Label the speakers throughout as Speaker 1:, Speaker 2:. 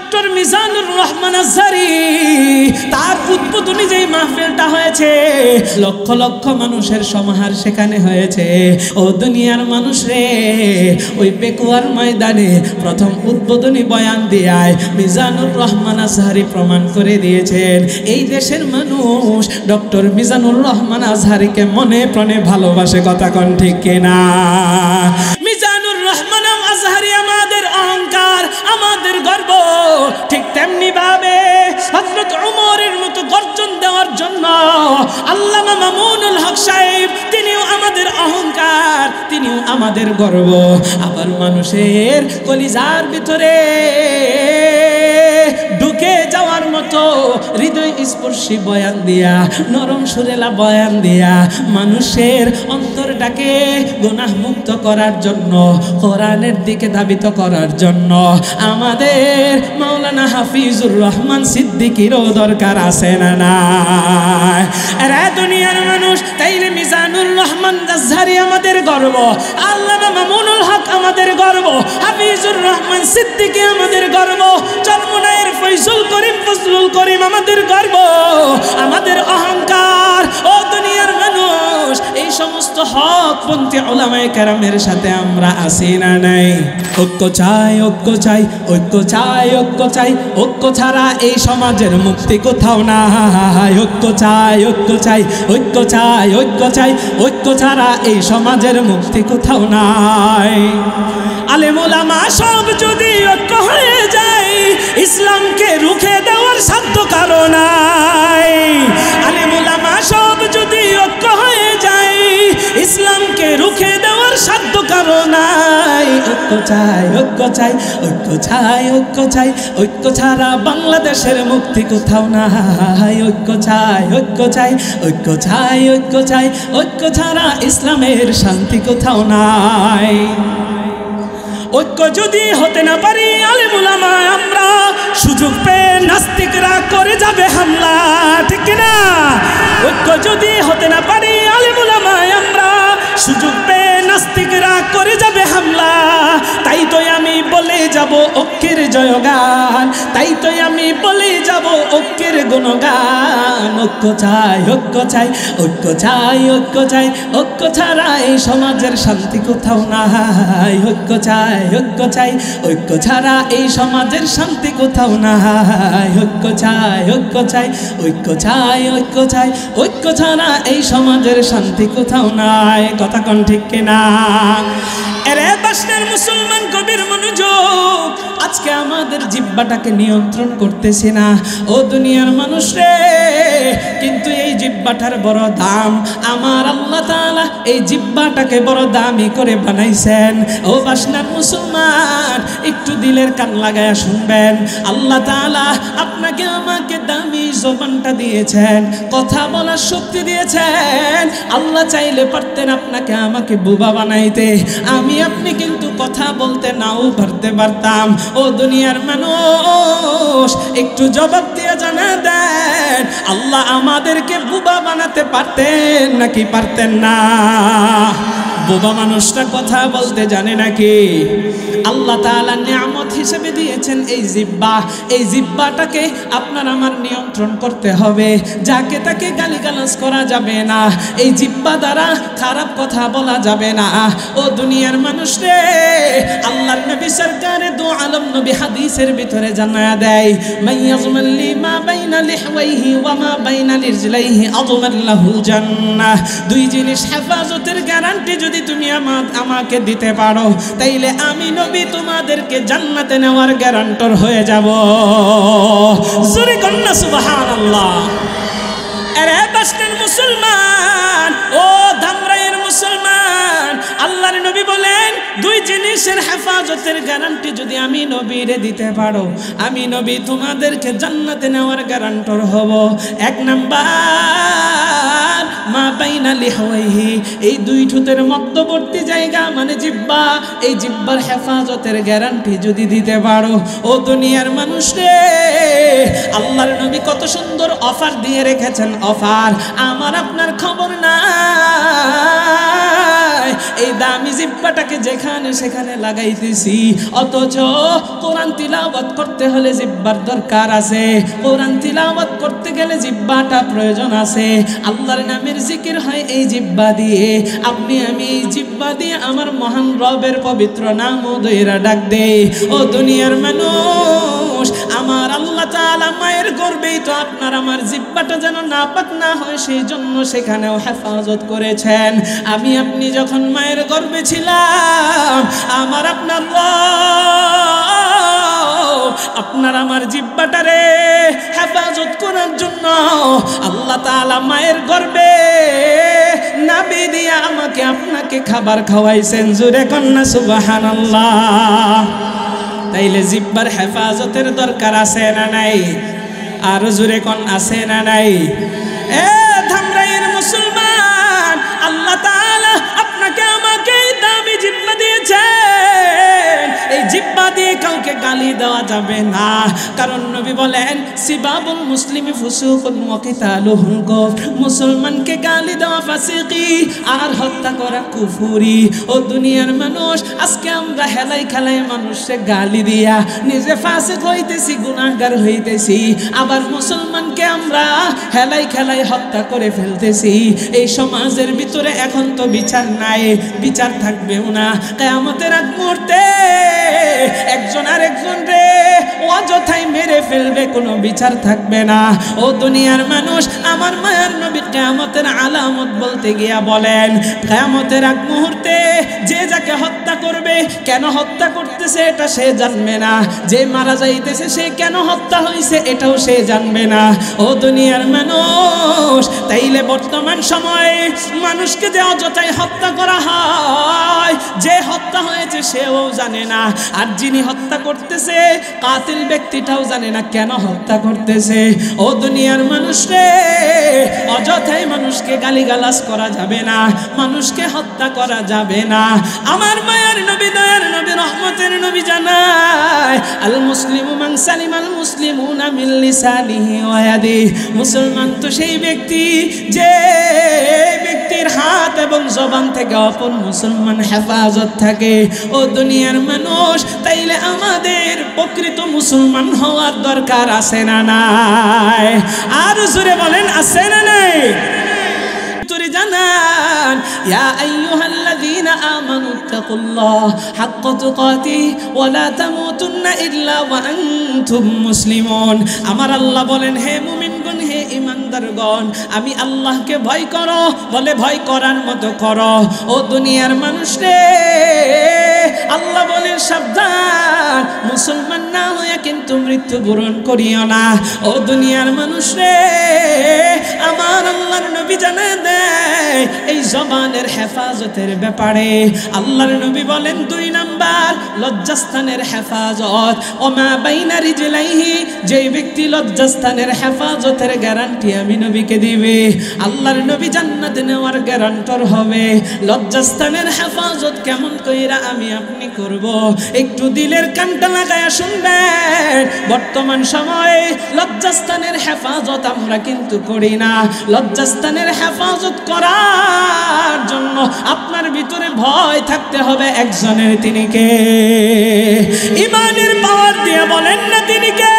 Speaker 1: Doctor Mizanur Rahman Azhari তার উদ্বোধনী যেই মাহফিলটা হয়েছে, লক্ষ লক্ষ মানুষের সমাহার সেখানে হয়েছে। ও দুনিয়ার মানুষ রে, ওই পেকুয়ার ময়দানে প্রথম উদ্বোধনী বয়ান দিয়ায় মিজানুর রহমান আজহারী প্রমাণ করে দিয়েছেন এই দেশের মানুষ ডক্টর মিজানুর রহমান আজহারীকে মনে প্রাণে ভালোবাসে। কথা কোন ঠিক কিনা? মিজানুর রহমান আজহারী আমাদের অহংকার, আমাদের গর্ব। ঠিক তেমনি ভাবে হযরত ওমরের মতো গর্জন দেওয়ার জন্য আল্লামা মামুনুল হক সাহেব, তিনিও আমাদের অহংকার, তিনিও আমাদের গর্ব। আবার মানুষের কলিজার ভিতরে ঢুকে যাওয়ার মতো হৃদয় স্পর্শী বয়ান দিয়া, নরম সুরেলা বয়ান দিয়া মানুষের অন্তরটাকে গুনাহ মুক্ত করার জন্য, কোরআনের দিকে ধাবিত করার জন্য আমাদের মাওলানা হাফিজুর রহমান সিদ্দিকীরও দরকার আছে না নাই? আরে দুনিয়ার মানুষ, তাইলে মিজানুর রহমান আজহারী আমাদের গর্ব, আল্লামা মামুনুল হক আমাদের গর্ব, হাফিজুর রহমান সিদ্দিকী আমাদের গর্ব, চরমনায়ের ফয়জুল করিম ফজলুল করিম আমাদের গর্ব, আমাদের অহংকার। ও দুনিয়ার মানুষ, এই সমস্ত হকপন্থী উলামায়ে কেরামের সাথে আমরা আছি না নাই? ঐক্য চাই, ঐক্য চাই, ঐক্য চাই, ঐক্য চাই, ঐক্য ছাড়া এই সমাজের মুক্তি কোথাও নাই। ঐক্য চাই, ঐক্য চাই, ঐক্য চাই, ঐক্য চাই, ঐক্য ছাড়া এই সমাজের মুক্তি কোথাও নাই। আলেম ওলামা সব যদি ঐক্য হয়ে যায়, ইসলামকে রুখে দেওয়ার সাধ্য কারো নাই। আলেম ওলামা সব যদি ঐক্য হয়ে যায়, ইসলামকে রুখে দেওয়ার সাধ্য কারো নাই। ঐক্য চাই, ঐক্য চাই, ঐক্য চাই, ঐক্য চাই, ঐক্য ছাড়া বাংলাদেশের মুক্তি কোথাও নাই। ঐক্য চাই, ঐক্য চাই, ঐক্য চাই, ঐক্য চাই, ঐক্য ছাড়া ইসলামের শান্তি কোথাও নাই। ঐক্য যদি হতে না পারি আলেম ওলামা আমরা, সুযোগ পেয়ে নাস্তিকরা করে যাবে হামলা, ঠিক কিনা? ঐক্য যদি হতে না পারি আলেম ওলামা আমরা, সুযোগ পেয়ে নাস্তিকরা করে যাবে হামলা। তাই তো আমি বলে যাব ঐক্যের জয়গান, তাই তো আমি বলে যাব ঐক্যের গুণগান। ঐক্য চাই, ঐক্য চাই, ঐক্য চাই, ঐক্য চাই, ঐক্য ছাড়া এই সমাজের শান্তি কোথাও নাই। ঐক্য চাই, ঐক্য চাই, ঐক্য ছাড়া এই সমাজের শান্তি কোথাও নাই। ঐক্য চাই, ঐক্য চাই, ঐক্য চাই, ঐক্য চাই, ঐক্য ছাড়া এই সমাজের শান্তি কোথাও নাই। কথা কোন ঠিক কিনা? এরে বাসনার মুসলমান কবির মনোযোগ, আজকে আমাদের জিহ্বাটাকে নিয়ন্ত্রণ করতেছি না। ও দুনিয়ার মানুষ রে, কিন্তু এই জিহ্বাটার বড় দাম। আমার আল্লাহ তাআলা এই জিহ্বাটাকে বড় দামি করে বানাইছেন। ও বাসনার মুসলমান, একটু দিলের কান লাগায়া শুনবেন। আল্লাহ তাআলা আপনাকে আমাকে দামি জবানটা দিয়েছেন, কথা বলার শক্তি দিয়েছেন। আল্লাহ চাইলে পারতেন আপনাকে আমাকে বোবা বানাইতে, আমি আপনি কিন্তু কথা বলতে নাও পারতাম। ও দুনিয়ার মানুষ, একটু জবাব দিয়ে জানা দেন, আল্লাহ আমাদেরকে বোবা বানাতে পারতেন নাকি পারতেন না? বোবা মানুষটা কথা বলতে জানে নাকি? আল্লাহ তাআলা নিয়ামত হিসেবে দিয়েছেন এই জিহ্বা। এই জিহ্বাটাকে আপনার আমার নিয়ন্ত্রণ করতে হবে। যাকে তাকে গালিগালাজ করা যাবে না, এই জিহ্বা দ্বারা খারাপ কথা বলা যাবে না। ও দুনিয়ার মানুষ রে, আল্লাহর নবী সরকারে দু আলম নবী হাদিসের ভিতরে জানায়া দেয়, মাইয়াজমাল লিমা বাইনা লিহওয়াইহি ওয়া মা বাইনা লিরজলাইহি আযমান লাহুল জান্নাহ। দুই জিনিস হেফাজতের গ্যারান্টি যদি তুমি আমাকে দিতে পারো, তাইলে আমি নবী তোমাদেরকে জান্নাতে নেওয়ার গ্যারান্টর হয়ে যাব। জোরে কন্না সুবহানাল্লাহ। আরে বাসনার মুসলমান, ও ধামরাইয়ের মুসলমান, আল্লাহর নবী বলেন দুই জিনিসের হেফাজতের গ্যারান্টি যদি আমি নবীরে দিতে পারো, আমি নবী তোমাদেরকে জান্নাতে নেওয়ার গ্যারান্টর হব। এক নাম্বার, মা বাইনা লিহওয়াইহি, এই দুই ঠোঁটের মধ্যবর্তী জায়গা মানে জিহ্বা, এই জিহ্বার হেফাজতের গ্যারান্টি যদি দিতে পারো। ও দুনিয়ার মানুষ রে, আল্লাহর নবী কত সুন্দর অফার দিয়ে রেখেছেন। অফার আমার আপনার খবর নাই, এই দামি জিহ্বাটাকে যেখানে সেখানে লাগাইতেছি, অথচ কোরআন তিলাওয়াত করতে হলে জিহ্বার দরকার আছে, কোরআন তিলাওয়াত করতে গেলে জিহ্বাটা প্রয়োজন আছে। আল্লাহর নামের জিকির হয় এই জিহ্বা দিয়ে। আপনি আমি এই জিহ্বা দিয়ে আমার মহান রবের পবিত্র নাম ও দইরা ডাক দেই। ও দুনিয়ার মানুষ, আমার আল্লাহ তাআলা মায়ের গর্ভেই তো আপনার আমার জিহ্বাটা যেন নাপাক না হয় সেই জন্য সেখানেও হেফাজত করেছেন। আমি আপনি যখন মায়ের গর্ভে ছিলাম, আমার আপনার আপনার আমার জিহ্বাটারে হেফাজত করার জন্য আল্লাহ তাআলা মায়ের গর্ভে নাভি দিয়ে আমাকে আপনাকে খাবার খাওয়াইছেন। জোরে কন্যা সুবহানাল্লাহ। তাইলে জিহ্বার হেফাজতের দরকার আছে না নাই? আর জোরে কোন আছে না নাই? এ ধামরাইয়ের মুসলমান, আল্লাহ তাআলা আপনাকে আমাকে দামি জিহ্বা দিয়েছেন। এই জিহ্বা দিয়ে কাউকে গালি দেওয়া যাবে না, কারণ নবী বলেন সিবাবুল মুসলিমি ফুসুকুন ওয়া কিতালুহুল কুফর। মুসলমানকে গালি দেওয়া ফাসিকি আর হত্যা করা কুফরি। ও দুনিয়ার মানুষ, আজকে আমরা হেলাই খেলাই মানুষকে গালি দিয়া নিজে ফাসিক হইতেছি, গুনাহগার হইতেছি, আবার মুসলমানকে আমরা হেলাই খেলাই হত্যা করে ফেলতেছি। এই সমাজের ভিতরে এখন তো বিচার নাই, বিচার থাকবেও না। কিয়ামতের আগ মুহূর্তে একজন আরেকজন রে অযথাই মেরে ফেলবে, কোনো বিচার থাকবে না। ও দুনিয়ার মানুষ, আমার মায়ার নবী কিয়ামতের আলামত বলতে গিয়া বলেন, কিয়ামতের আগ মুহূর্তে যে যাকে হত্যা করবে, কেন হত্যা করতেছে এটা সে জানবে না, যে মারা যাইতেছে সে কেন হত্যা হয়েছে এটাও সে জানবে না। ও দুনিয়ার মানুষ, তাইলে বর্তমান সময়ে মানুষকে যে অযথাই হত্যা করা হয়, যে হত্যা হয়েছে সেও জানে না, আর যিনি হত্যা করতেছে কাতিল ব্যক্তিটাও জানে না কেন হত্যা করতেছে। ও দুনিয়ার মানুষ রে, অযথাই মানুষকে গালিগালাজ করা যাবে না, মানুষকে হত্যা করা যাবে না। আমার মায়ের নবী, দয়ার নবী, রহমতের নবী জানায়, আল মুসলিমু মান সালিমাল মুসলিমুনা মিন লিসানিহি ওয়া ইয়াদিহি। মুসলমান তো সেই ব্যক্তি যে ব্যক্তির হাত এবং জবান থেকে অপর মুসলমান হেফাজত থাকে। ও দুনিয়ার মানুষ, তাইলে আমাদের প্রকৃত মুসলমান হওয়ার দরকার আছে না নাই? আর জোরে বলেন আছে না নাই? তোরে জানান, ইয়া আইয়ুহাল্লাযীনা আমানু তাকুল্লাহ হাক্কা তুকাতিহি ওয়া লা তামুতুন্না ইল্লা ওয়া আনতুম মুসলিমুন। আমার আল্লাহ বলেন, হে মুমিনগণ, হে ঈমানদারগণ, আমি আল্লাহকে ভয় করো, বলে ভয় করার মতো করো। ও দুনিয়ার মানুষ রে, আল্লাহ বলেন সাবধান, মুসলমান না হয়ে কিন্তু মৃত্যুবরণ করিও না। ও দুনিয়ার মানুষ রে, আমার আল্লাহর নবী জানায় দেয় এই জবানের হেফাজতের ব্যাপারে। আল্লাহর নবী বলেন 2 নাম্বার লজ্জাস্থানের হেফাজত। ওমা বাইনা রিজলাইহি, যেই ব্যক্তি লজ্জাস্থানের হেফাজতের গ্যারান্টি আমি নবীকে দিবে, আল্লাহর নবী জান্নাতে নেওয়ার গ্যারান্টর হবে। লজ্জাস্থানের হেফাজত কেমন কইরা আমি আপনি করব, একটু দিলের কানটা লাগায়া শুনবেন। বর্তমান সময়ে লজ্জাস্থানের হেফাজত আমরা কিন্তু করি না। লজ্জাস্থানের হেফাজত করার জন্য আপনার ভিতরে ভয় থাকতে হবে একজনের, তিনি কে? ঈমানের পাওয়ার দিয়ে বলেন না তিনি কে?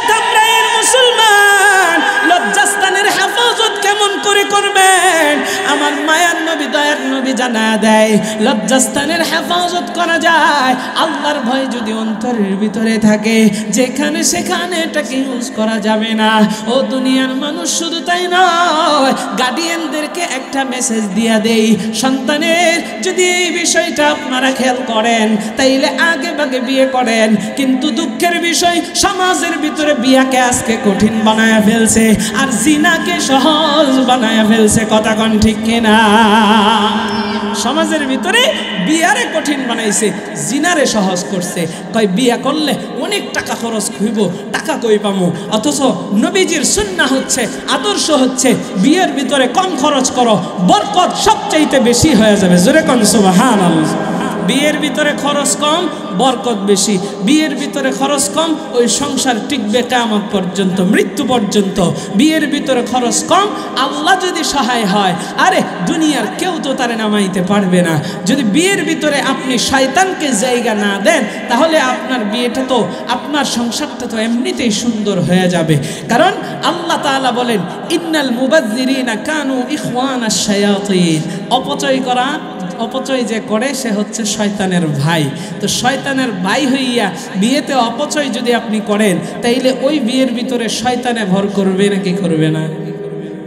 Speaker 1: ধামরাইয়ের মুসলমান, লজ্জাস্থানের হেফাজত কেমন করে করবেন? আমার মায়ার নবী, দয়ার নবী জানা দেয়, লজ্জাস্থানের হেফাজত করা যায় আল্লাহর ভয় যদি অন্তরের ভিতরে থাকে, যেখানে সেখানে এটাকে ইউজ করা যাবে না। ও দুনিয়ার মানুষ, শুধু তাই নয়, গার্ডিয়ানদেরকে একটা মেসেজ দিয়া দেই, সন্তানের যদি এই বিষয়টা আপনারা খেয়াল করেন তাইলে আগে ভাগে বিয়ে করেন। কিন্তু দুঃখের বিষয়, সমাজের ভিতরে বিয়াকে আজকে কঠিন বানায়া ফেলছে আর জিনাকে সহজ বানায়া ফেলছে। কথা কোন ঠিক কিনা? সমাজের ভিতরে বিয়ারে কঠিন বানাইছে, জিনারে সহজ করছে। কয় বিয়া করলে অনেক টাকা খরচ হইব, টাকা কই পামু? অথচ নবীজির সুন্নাহ হচ্ছে, আদর্শ হচ্ছে, বিয়ের ভিতরে কম খরচ করো, বরকত সবচাইতে বেশি হয়ে যাবে। জোরে কোন সুবহানাল্লাহ। বিয়ের ভিতরে খরচ কম, বরকত বেশি। বিয়ের ভিতরে খরচ কম, ওই সংসার টিকবে কিয়ামত পর্যন্ত, মৃত্যু পর্যন্ত। বিয়ের ভিতরে খরচ কম, আল্লাহ যদি সহায় হয়, আরে দুনিয়ার কেউ তো তারে নামাইতে পারবে না। যদি বিয়ের ভিতরে আপনি শয়তানকে জায়গা না দেন, তাহলে আপনার বিয়েটা তো, আপনার সংসারটা তো এমনিতেই সুন্দর হয়ে যাবে। কারণ আল্লাহ তাআলা বলেন, ইন্নাল মুবাযযিরিনা কানু ইখওয়ানাশ শায়াতিন। অপচয় যে করে সে হচ্ছে শয়তানের ভাই। তো শয়তানের ভাই হইয়া বিয়েতে অপচয় যদি আপনি করেন, তাইলে ওই বিয়ের ভিতরে শয়তানে ভর করবে নাকি করবে না?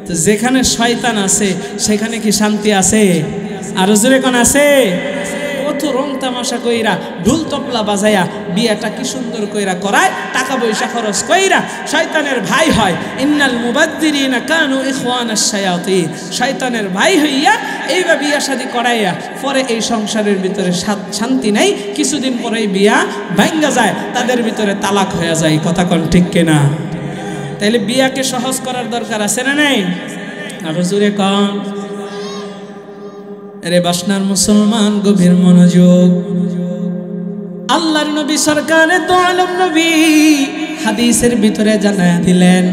Speaker 1: তো যেখানে শয়তান আছে সেখানে কি শান্তি আছে? আরো জোরে কোন আছে? কত রং তামাশা কইরা, ঢোল তবলা বাজাইয়া বিয়েটা কি সুন্দর কইরা করায়, টাকা পয়সা খরচ কইরা শয়তানের ভাই হয়। ইন্নাল মুবাযযিরিনা কানু ইখওয়ানাশ শায়াতিন। শয়তানের ভাই হইয়া এইভাবে বিয়া শাদী করাইয়া পরে এই সংসারের ভিতরে শান্তি নাই, কিছুদিন পরেই বিয়া ভাঙ্গা যায়, তাদের ভিতরে তালাক হয়ে যায়। কথা কোন ঠিক কিনা? তাইলে বিয়াকে সহজ করার দরকার আছে না নাই? আরো জোরে কোন। আরে বাসনার মুসলমান, গভীর মনোযোগ। আল্লাহর নবী সরকারে দো আলম নবী হাদিসের ভিতরে জানায়া দিলেন,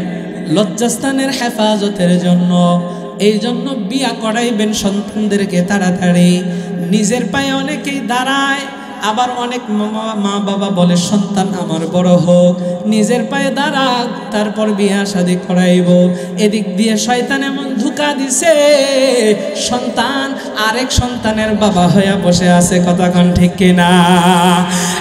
Speaker 1: লজ্জাস্থানের হেফাজতের জন্য, এই জন্য বিয়া করাইবেন সন্তানদেরকে তাড়াতাড়ি। নিজের পায়ে অনেকেই দাঁড়ায়, আবার অনেক মা বাবা বলে সন্তান আমার বড় হোক, নিজের পায়ে দাঁড়াক, তারপর বিয়া শাদী করাইব। এদিক দিয়ে শয়তান এমন ধোঁকা দিছে, সন্তান আরেক সন্তানের বাবা হয়ে বসে আছে। কথা কোন ঠিক কিনা?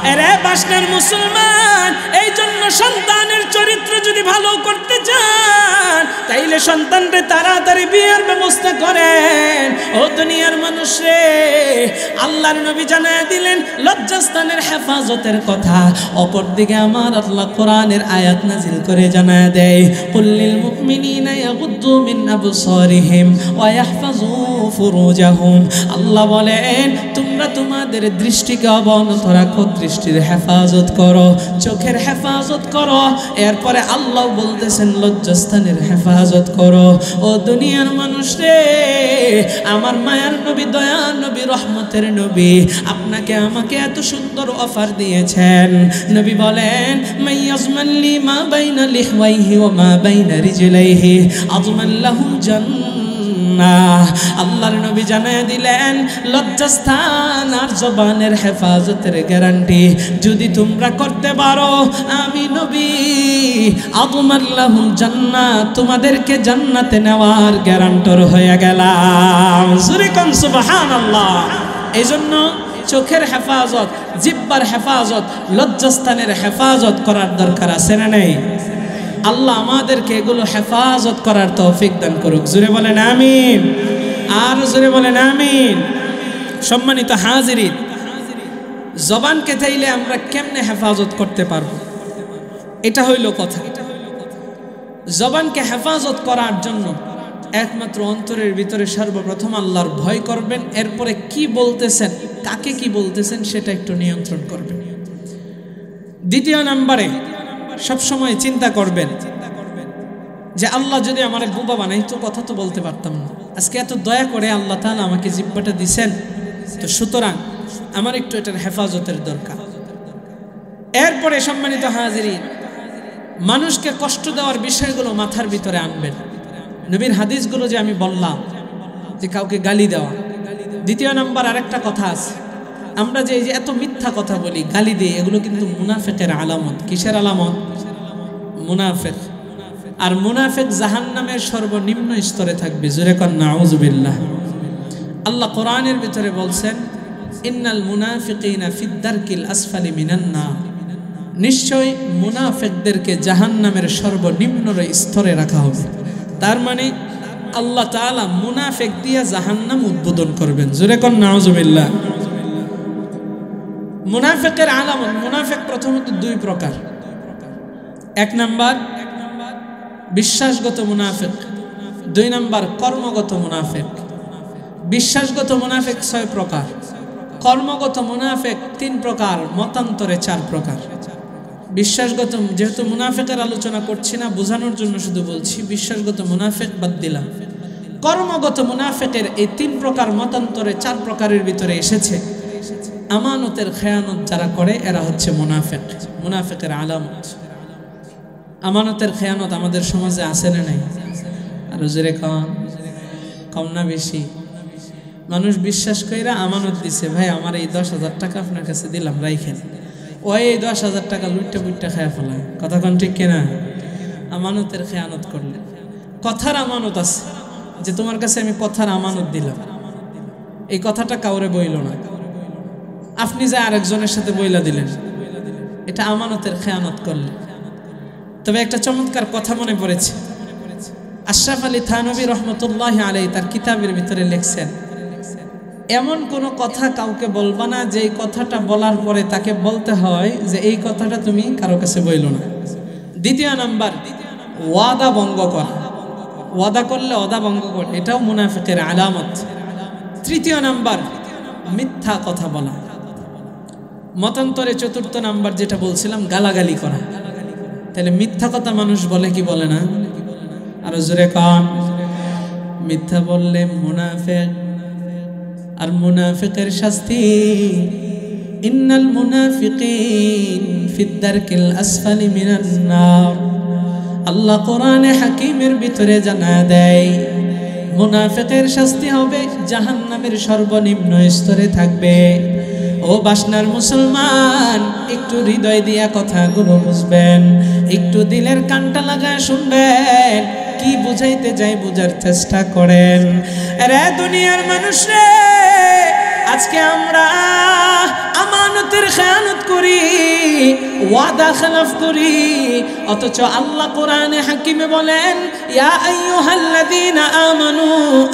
Speaker 1: আরে বাসনার মুসলমান, এই জন্য সন্তানের চরিত্র যদি ভালো করতে চান, তাইলে সন্তানকে তাড়াতাড়ি বিয়ের ব্যবস্থা করেন। ও দুনিয়ার মানুষ রে, আল্লাহর নবী জানায় দিলেন লজ্জাস্থানের হেফাজতের কথা। অপরদিকে আমার আল্লাহ কোরআনের আয়াত নাজিল করে জানায় দেয়, কুল্লিল মুমিনিনা ইয়াগুদ্দু মিন আবসারিহিম ওয়া ইয়াহফাযু ফুরুজাহুম। আল্লাহ বলেন, তোমরা তোমাদের দৃষ্টিকে অবনত রাখো, দৃষ্টির হেফাজত করো, চোখের হেফাজত করো। এরপরে আল্লাহ বলতেছেন লজ্জাস্থানের হেফাজত করো। ও দুনিয়ার মানুষ রে, আমার মায়ার নবী, দয়ার নবী, রহমতের নবী আপনাকে আমাকে এত সুন্দর অফার দিয়েছেন। নবী বলেন, মাইয়াজমাল্লি মা বাইনা লিহওয়াইহি ওয়া মা বাইনা রিজলাইহি আযমান লাহুল জান্নাহ। আল্লাহর নবী জানায় দিলেন, লজ্জাস্থান আর জবানের হেফাজতের গ্যারান্টি যদি তোমরা করতে পারো, আমি নবী আযমান লাহুল জান্নাহ, তোমাদেরকে জান্নাতে নেওয়ার গ্যারান্টর হয়ে গেলাম। জোরে কোন সুবহানাল্লাহ। এইজন্য চোখের হেফাজত, জিহ্বার হেফাজত, লজ্জাস্থানের হেফাজত করার দরকার আছে না নেই? আল্লাহ আমাদেরকে এগুলো হেফাজত করার তৌফিক দান করুক। জোরে বলেন আমিন। আর জোরে বলেন আমিন। সম্মানিত হাজিরিন, জবানকে চাইলে আমরা কেমনে হেফাজত করতে পারবো, এটা হইল কথা। জবানকে হেফাজত করার জন্য একমাত্র অন্তরের ভিতরে সর্বপ্রথম আল্লাহর ভয় করবেন, এরপরে কি বলতেছেন, কাকে কি বলতেছেন সেটা একটু নিয়ন্ত্রণ করবেন। দ্বিতীয় নম্বরে সবসময় চিন্তা করবেন যে আল্লাহ যদি আমার বোবা বানাইতো, কথা তো বলতে পারতাম না। আজকে এত দয়া করে আল্লাহ তাআলা আমাকে জিহ্বাটা দিছেন, তো সুতরাং আমার একটু এটার হেফাজতের দরকার। এরপরে সম্মানিত হাজিরিন, মানুষকে কষ্ট দেওয়ার বিষয়গুলো মাথার ভিতরে আনবেন। নবীর হাদিসগুলো যে আমি বললাম যে কাউকে গালি দেওয়া। দ্বিতীয় নাম্বার আরেকটা কথা আছে, আমরা যে এত মিথ্যা কথা বলি, গালি দিই, এগুলো কিন্তু মুনাফিকের আলামত। কিসের আলামত? মুনাফিক। আর মুনাফিক জাহান্নামের সর্বনিম্ন স্তরে থাকবে। জোরে কর নাউযুবিল্লাহ। আল্লাহ কোরআনের ভিতরে বলছেন, ইন্নাল মুনাফিকিনা ফিদ দারকিল আসফালি মিনান নার। নিশ্চয় মুনাফিকদেরকে জাহান্নামের সর্বনিম্ন স্তরে রাখা হবে। তার মানে আল্লাহ তাআলা মুনাফিক দিয়া জাহান্নাম উদ্বোধন করবেন। জোরে কর নাউযুবিল্লাহ। মুনাফিকের আলামত, মুনাফিক প্রথমত দুই প্রকার। এক নাম্বার বিশ্বাসগত মুনাফিক, দুই নাম্বার কর্মগত মুনাফিক। বিশ্বাসগত মুনাফিক 6 প্রকার, কর্মগত মুনাফিক 3 প্রকার, মতান্তরে 4 প্রকার। বিশ্বাসগত, যেহেতু মুনাফিকের আলোচনা করছি না, বোঝানোর জন্য শুধু বলছি, বিশ্বাসগত মুনাফিক বাদ দিলাম। কর্মগত মুনাফিকের এই 3 প্রকার মতান্তরে 4 প্রকারের ভিতরে এসেছে। আমানতের খেয়ানত যারা করে এরা হচ্ছে মুনাফিক, মুনাফিকের আলামত। আমানতের খেয়ানত আমাদের সমাজে আছে না নাই? আর জোরে কম, কম না বেশি? মানুষ বিশ্বাস কইরা আমানত দিছে, ভাই আমার এই 10,000 টাকা আপনার কাছে দিলাম, রাইখেন। ওই 10,000 টাকা লুটটা বুটটা খায়া ফেলায়। কথা কোন ঠিক কিনা? আমানতের খেয়ানত করলে। কথার আমানত আছে, যে তোমার কাছে আমি কথার আমানত দিলাম, এই কথাটা কাউরে বইল না, আপনি যে আরেকজনের সাথে বইলা দিলেন, এটা আমানতের খেয়ানত করলে। তবে একটা চমৎকার কথা মনে পড়েছে, আশরাফ আলী থানভী রহমতুল্লাহি আলাইহি তার কিতাবের ভিতরে লিখছেন, এমন কোন কথা কাউকে বলবা না যে এই কথাটা বলার পরে তাকে বলতে হয় যে এই কথাটা তুমি কারো কাছে বইলো না। দ্বিতীয় নাম্বার, ওয়াদা ভঙ্গ করা। ওয়াদা করলে ওয়াদা ভঙ্গ করে, এটাও মুনাফিকের আলামত। তৃতীয় নাম্বার, মিথ্যা কথা বলা। মতান্তরে চতুর্থ নাম্বার যেটা বলছিলাম, গালাগালি করা। তাহলে মিথ্যা কথা মানুষ বলে কি বলে না? আরো জোরে কান। মিথ্যা বললে মুনাফিক। আর মুনাফিকের শাস্তি, ইন্নাল মুনাফিকিন ফিদ দারকিল আসফালি মিনান নার। আল্লাহ কোরআনে হাকিমের ভিতরে জানায় দেয়, মুনাফিকের শাস্তি হবে জাহান্নামের সর্বনিম্ন স্তরে থাকবে। ও বাসনার মুসলমান, একটু হৃদয় দিয়া কথাগুলো বুঝবেন, একটু দিলের কানটা লাগায় শুনবেন, কি বুঝাইতে যাই বুঝার চেষ্টা করেন। আরে দুনিয়ার মানুষ রে, আজকে আমরা আমানতের খেয়ানত করি, ওয়াদা খেলাফ করি, অথচ আল্লাহ কোরআনে হাকিমে বলেন, ইয়া আইয়ুহাল্লাযীনা আমানু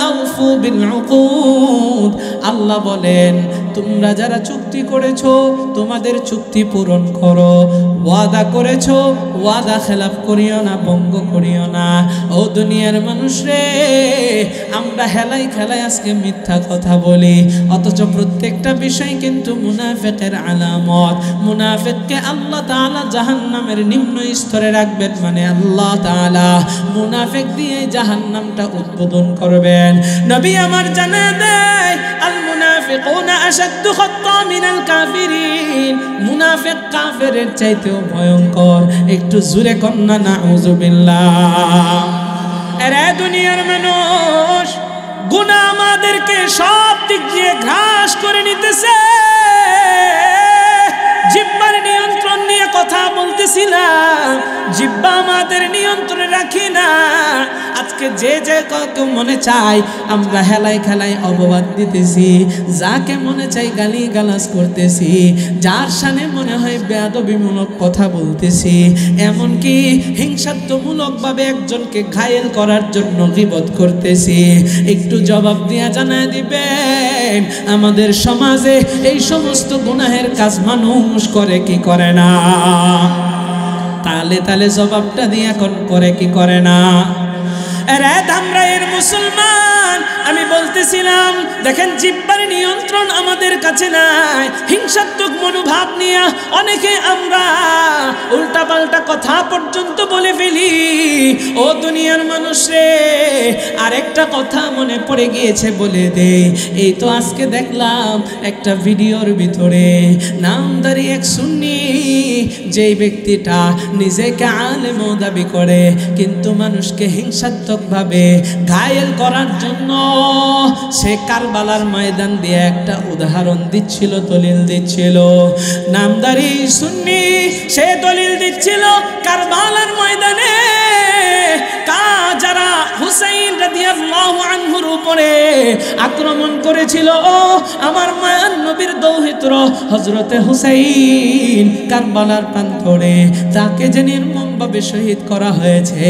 Speaker 1: আউফু বিল উকুদ। আল্লাহ বলেন, তোমরা যারা চুক্তি করেছো তোমাদের চুক্তি পূরণ করো, ওয়াদা করেছো ওয়াদা খেলাফ করিও না, ভঙ্গ করিও না। ও দুনিয়ার মানুষ রে, আমরা হেলাই খেলাই আজকে মিথ্যা কথা বলি, অথচ প্রত্যেকটা বিষয় কিন্তু মুনাফিকের আলামত। মুনাফিককে আল্লাহ তাআলা জাহান্নামের নিম্ন স্তরে রাখবেন, মানে আল্লাহ তাআলা মুনাফিক দিয়ে জাহান্নামটা উদ্বোধন করবেন। নবী আমার জানা দেয়, আল মুনাফিকুনা আশাদ্দু খাত্তা মিনাল কাফিরিন। মুনাফিক কাফেরের চাইতেও ভয়ঙ্কর। একটু জোরে কন্না নাউযুবিল্লাহ। এরে দুনিয়ার মানুষ, গুনাহ আমাদেরকে সব দিক দিয়ে গ্রাস করে নিতেছে। জিহ্বার নিয়ন্ত্রণ নিয়ে কথা বলতেছিলাম, জিহ্বা আমাদের নিয়ন্ত্রণে রাখি না। আজকে যে যে কাউকে মনে চাই আমরা হেলাই খেলাই অপবাদ দিতেছি, যাকে মনে চাই গালি গালাজ করতেছি, যার সামনে মনে হয় বেয়াদবিমূলক কথা বলতেছি, এমনকি হিংসাত্মমূলকভাবে একজনকে ঘায়েল করার জন্য গীবত করতেছি। একটু জবাব দিয়া জানায় দিবেন, আমাদের সমাজে এই সমস্ত গুনাহের কাজ মানুষ করে কি করে না? তালে তালে জবাবটা দিয়া করে কি করে না? আরে ধামরাইয়ের মুসলমান, আমি বলতেছিলাম, দেখেন জিহ্বার নিয়ন্ত্রণ আমাদের কাছে নাই। হিংসাত্মক মনোভাব নিয়ে অনেকে আমরা উল্টাপাল্টা কথা পর্যন্ত বলে ফেলি। ও দুনিয়ার মানুষ রে, আরেকটা কথা মনে পড়ে গিয়েছে, বলে দে। এই তো আজকে দেখলাম একটা ভিডিওর ভিতরে নামদারি এক সুন্নি, যেই ব্যক্তিটা নিজেকে আলেম দাবি করে কিন্তু মানুষকে হিংসাত্মকভাবে ঘায়েল করার জন্য সে কারবালার ময়দান দিয়ে একটা উদাহরণ দিচ্ছিল, দলিল দিচ্ছিল। নামদারি সুন্নি সে দলিল দিচ্ছিল কারবালার ময়দানে যারা হুসাইন রাদিয়াল্লাহু আনহুর উপরে আক্রমণ করেছিল, ও আমার মায়ার নবীর দৌহিত্র হযরতে হুসাইন কারবালার প্রান্তরে তাকে যে নির্মমভাবে শহীদ করা হয়েছে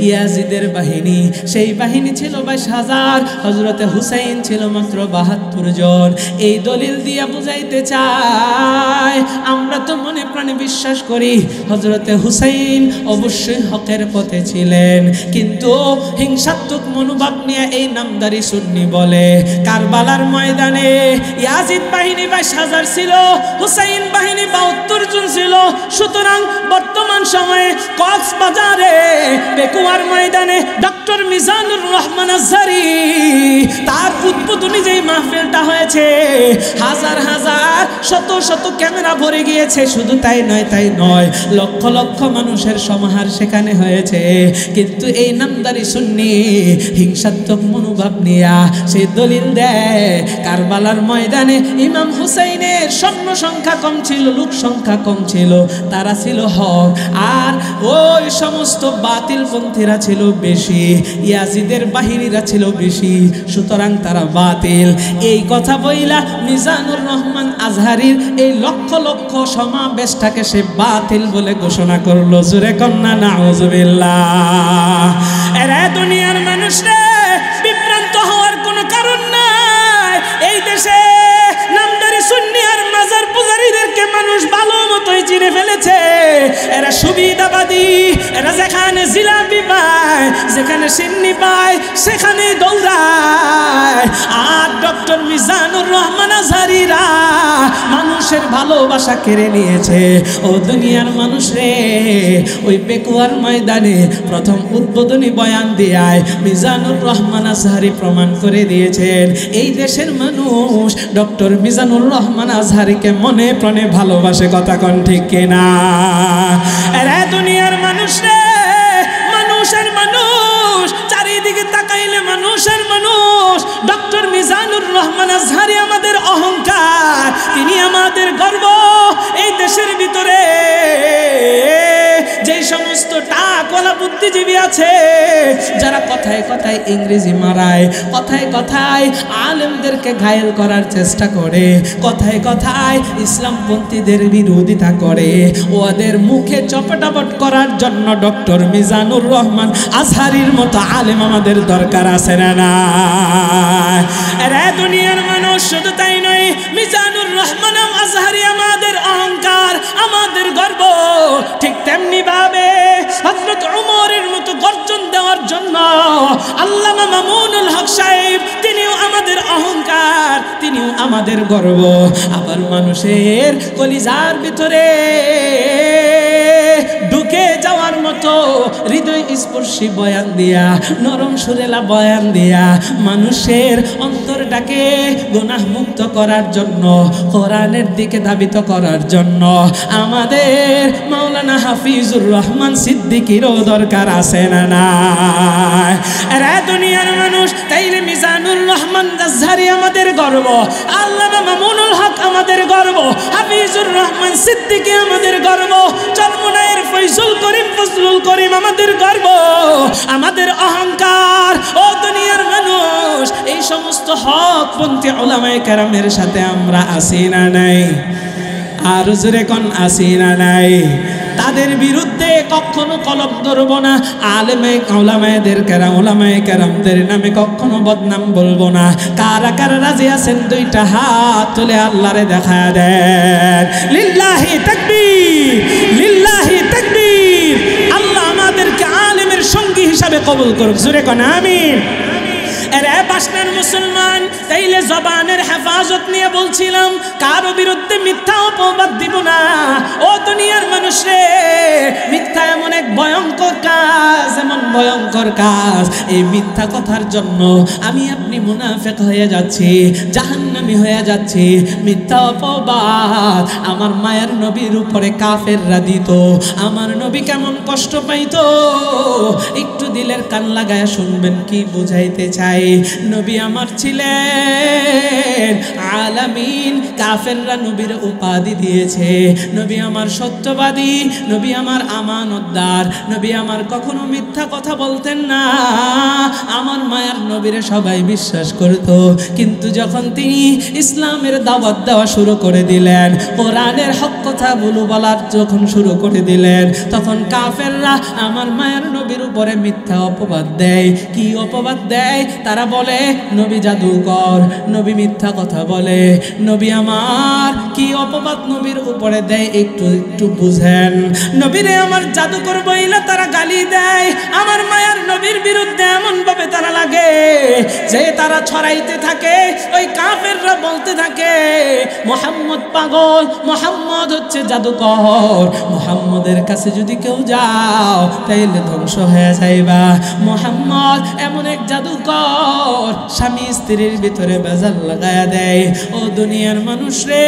Speaker 1: ইয়াজিদের বাহিনী, সেই বাহিনী ছিল 22,000, হযরতে হুসাইন ছিল মাত্র 72 জন। এই দলিল দিয়া বুঝাইতে চায়, আমরা তো মনে প্রাণে বিশ্বাস করি হযরতে হুসাইন অবশ্যই হকের পথে ছিলেন, কিন্তু হিংসাত্মক মনোভাব নিয়ে এই নামদারি সুন্নি বলে কারবালার ময়দানে ইয়াজিদ বাহিনী 22,000 ছিল, হুসাইন বাহিনী 72 জন ছিল। সুতরাং বর্তমান সময়ে কক্সবাজারে বেকুয়ার ময়দানে ডক্টর মিজানুর রহমান আজহারী তার উদ্বোধনী যেই মাহফিলটা হয়েছে, হাজার হাজার শত শত ক্যামেরা ভরে গিয়েছে। শুধু তাই নয়, লক্ষ লক্ষ মানুষের সমাহার সেখানে হয়েছে। কিন্তু এই নামদারি সুন্নি হিংসাত্মক মনোভাব নিয়া সে দলিল দেয় কারবালার ময়দানে ইমাম হুসাইনের সৈন্য সংখ্যা কম ছিল, লোক সংখ্যা কম ছিল, তারা ছিল হক, আর ওই সমস্ত বাতিল পন্থীরা ছিল বেশি, ইয়াজিদের বাহিনীরা ছিল বেশি, সুতরাং তারা বাতিল। এই কথা বইলা মিজানুর রহমান আজহারীর এই লক্ষ লক্ষ সমাবেশটাকে সে বাতিল বলে ঘোষণা করলো। জোরে কন্যা নাউজুবিল্লাহ। এরা দুনিয়ার মানুষ রে, বিভ্রান্ত হওয়ার কোনো কারণ নাই। এই দেশে নামদারি সুন্নি আর মাজার পূজারীদেরকে মানুষ ভালো মতোই চিনে ফেলেছে। এরা সুবিধাবাদী, এরা যেখানে জিলাপি পায়, যেখানে সিন্নি পায়, সেখানে দৌড়ায়। আর ডক্টর মিজানুর রহমান আজহারীরা মানুষের ভালোবাসা কেড়ে নিয়েছে। ও দুনিয়ার মানুষ রে, ওই বেকুয়ার ময়দানে প্রথম উদ্বোধনী বয়ান দিয়ায় মিজানুর রহমান আজহারী প্রমাণ করে দিয়েছেন এই দেশের মানুষ ডক্টর মিজানুর রহমান আজহারীকে মনে প্রাণে ভালোবাসে। কথা কোন ঠিক কিনা? এরা দুনিয়ার মানুষ রে, মানুষের মানুষ, চারিদিকে তাকাইলে মানুষের মানুষ। ডক্টর মিজানুর রহমান আজহারী আমাদের অহংকার, তিনি আমাদের গর্ব। এই দেশের ভিতরে যে সমস্ত টাকওয়ালা বুদ্ধিজীবী আছে, যারা কথায় কথায় ইংরেজি মারায়, কথায় কথায় আলেমদেরকে ঘায়েল করার চেষ্টা করে, কথায় কথায় ইসলামপন্থীদের বিরোধিতা করে, ওদের মুখে চপটাপট করার জন্য ডক্টর মিজানুর রহমান আজহারীর মতো আলেম আমাদের দরকার আছে না? এরা দুনিয়ার মানুষ। শুধু তাই নয়, মিজানুর রহমান আজহারী আমাদের অহংকার, আমাদের গর্ব। ঠিক তেমনি ভাবে হযরত ওমরের মতো গর্জন দেওয়ার জন্য আল্লামা মামুনুল হক সাহেব, তিনিও আমাদের অহংকার, তিনিও আমাদের গর্ব। আবার মানুষের কলিজার ভিতরে ঢুকে যাওয়ার মতো হৃদয় স্পর্শী বয়ান দিয়া, নরম সুরেলা বয়ান দিয়া মানুষের অন্তরটাকে গুনাহ মুক্ত করার জন্য, কোরআনের দিকে ধাবিত করার জন্য আমাদের মাওলানা হাফিজুর রহমান সিদ্দিকীরও দরকার আছে না নাই? এরা দুনিয়ার মানুষ। তাইলে মিজানুর রহমান আজহারী আমাদের গর্ব, আল্লামা মামুনুল হক আমাদের গর্ব, হাফিজুর রহমান সিদ্দিকী আমাদের গর্ব, চরমনায়ের ফয়জুল করিম ফজলুল করিম আমাদের গর্ব, আমাদের অহংকার। ও দুনিয়ার মানুষ, এই সমস্ত হকপন্থী উলামায়ে কেরামের সাথে আমরা আছি না নাই? আর জোরে কোন আছি না নাই? তাদের বিরুদ্ধে কখনো কলম ধরব না। উলামায়ে কেরামদের নামে কখনো বদনাম বলবো না। কারা কারা রাজি আছেন দুইটা হাত তুলে আল্লাহরে দেখা দেন। লিল্লাহি তাকবীর, লিল্লাহি তাকবীর। আল্লাহ আমাদেরকে আলেমের সঙ্গী হিসাবে কবুল করুক। জোরে কোন আমিন। এরা বাসনার মুসলমান। তাইলে জবানের হেফাজত নিয়ে বলছিলাম, কারো বিরুদ্ধে মিথ্যা অপবাদ দিব না। ও দুনিয়ার মানুষ রে, মিথ্যা এমন এক ভয়ঙ্কর কাজ, এমন ভয়ঙ্কর কাজ, এই মিথ্যা কথার জন্য আমি আপনি মুনাফিক হয়ে যাচ্ছি, জাহান্নামী হয়ে যাচ্ছি। মিথ্যা অপবাদ আমার মায়ের নবীর উপরে কাফেররা দিত, আমার নবী কেমন কষ্ট পাইতো। একটু দিলের কান লাগায় শুনবেন কি বুঝাইতে চাই। নবী আমার ছিলেন আলামিন, কাফেররা নবীর উপাধি দিয়েছে। নবী আমার সত্যবাদী, নবী আমার আমানতদার, নবী আমার কখনো মিথ্যা কথা বলতেন না। আমার মায়ের নবীরে সবাই বিশ্বাস করত। কিন্তু যখন তিনি ইসলামের দাওয়াত দেওয়া শুরু করে দিলেন, কোরআনের হক কথা বলার যখন শুরু করে দিলেন, তখন কাফেররা আমার মায়ের নবীর উপরে মিথ্যা অপবাদ দেয়। কি অপবাদ দেয়? তারা বলে নবী জাদুকর, নবী মিথ্যা কথা বলে। নবী আমার কি অপবাদ নবীর উপরে দেয় একটু একটু বুঝেন। নবীরে আমার জাদুকর বইলা তারা গালি দেয়। আমার মায়ার নবীর বিরুদ্ধে এমন ভাবে তারা লাগে যে তারা ছড়াইতে থাকে, ওই কাফেররা বলতে থাকে মুহাম্মদ পাগল, মুহাম্মদ হচ্ছে জাদুকর, মুহাম্মদের কাছে যদি কেউ যাও তাইলে ধ্বংস হয়ে যাইবা। মুহাম্মদ এমন এক জাদুকর, স্বামী স্ত্রীর ভিতরে বেজাল লাগায়া দেয়। ও দুনিয়ার মানুষ রে,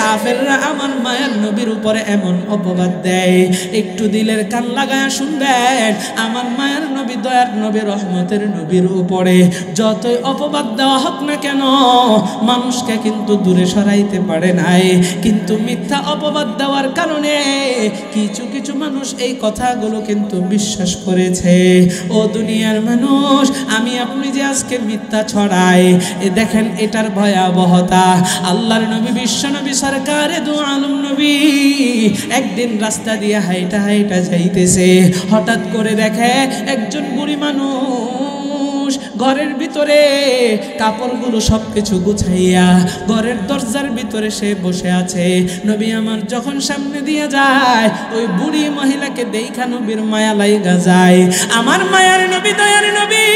Speaker 1: কাফেররা আমার মায়ের নবীর উপরে এমন অপবাদ দেয়, একটু দিলের কান লাগায়া শুনবেন। আমার মায়ের নবী, দয়ার নবী, রহমতের নবীর উপরে যতই অপবাদ দেওয়া হোক না কেন, মানুষকে কিন্তু দূরে সরাইতে পারে নাই। কিন্তু মিথ্যা অপবাদ দেওয়ার কারণে কিছু কিছু মানুষ এই কথাগুলো কিন্তু বিশ্বাস করেছে। ও দুনিয়ার মানুষ, আমি আপনি যে আজকে মিথ্যা ছড়াই, এ দেখেন এটার ভয়াবহতা। আল্লাহর নবী, বিশ্ব নবী, সরকারে দু আলম নবী একদিন রাস্তা দিয়ে হাইটা হাইটা যাইতেছে, হঠাৎ করে দেখে একজন বুড়ি মানুষ ঘরের ভিতরে কাপড়গুলো সবকিছু গুছাইয়া ঘরের দরজার ভিতরে সে বসে আছে। নবী আমার যখন সামনে দিয়ে যায়, ওই বুড়ি মহিলাকে দেখা নবীর মায়া লাইগা যায়। আমার মায়ার নবী, দয়ার নবী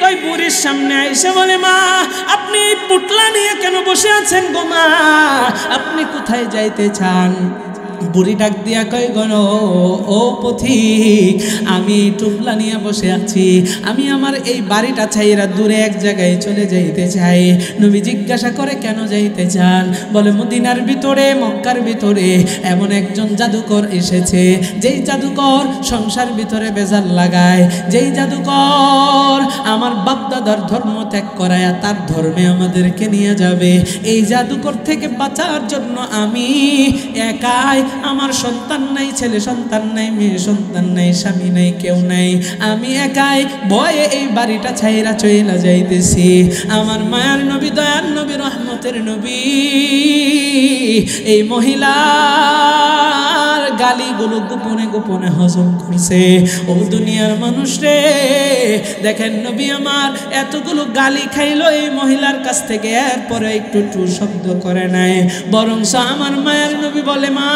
Speaker 1: ওই বুড়ির সামনে এসে বলে, মা আপনি পুটলা নিয়ে কেন বসে আছেন গো মা, আপনি কোথায় যাইতে চান? বুড়ি ডাক দিয়া কয়, গণ ও পথিক, আমি টুপলা নিয়ে বসে আছি, আমি আমার এই বাড়িটা ছাইরা দূরে এক জায়গায় চলে যাইতে চাই। নবী জিজ্ঞাসা করে, কেন যাইতে চান? বলে, মদিনার ভিতরে, মক্কার ভিতরে এমন একজন জাদুকর এসেছে, যেই জাদুকর সংসার ভিতরে বেজাল লাগায়, যেই জাদুকর আমার বাপদাদার ধর্ম ত্যাগ করায়া তার ধর্মে আমাদেরকে নিয়ে যাবে। এই জাদুকর থেকে বাঁচার জন্য আমি একাই, আমার সন্তান নাই, ছেলে সন্তান নাই, মেয়ে সন্তান নাই, স্বামী নাই, কেউ নাই, আমি একাই ভয়ে এই বাড়িটা ছাইরা চইলা যাইতেছি। আমার মায়ার নবী, দয়ার নবী, রহমতের নবী এই মহিলার গালিগুলো গোপনে গোপনে হজম করছে। ও দুনিয়ার মানুষ রে, দেখেন নবী আমার এতগুলো গালি খাইলো এই মহিলার কাছ থেকে, এরপরে একটু টু শব্দ করে নাই, বরং আমার মায়ের নবী বলে, মা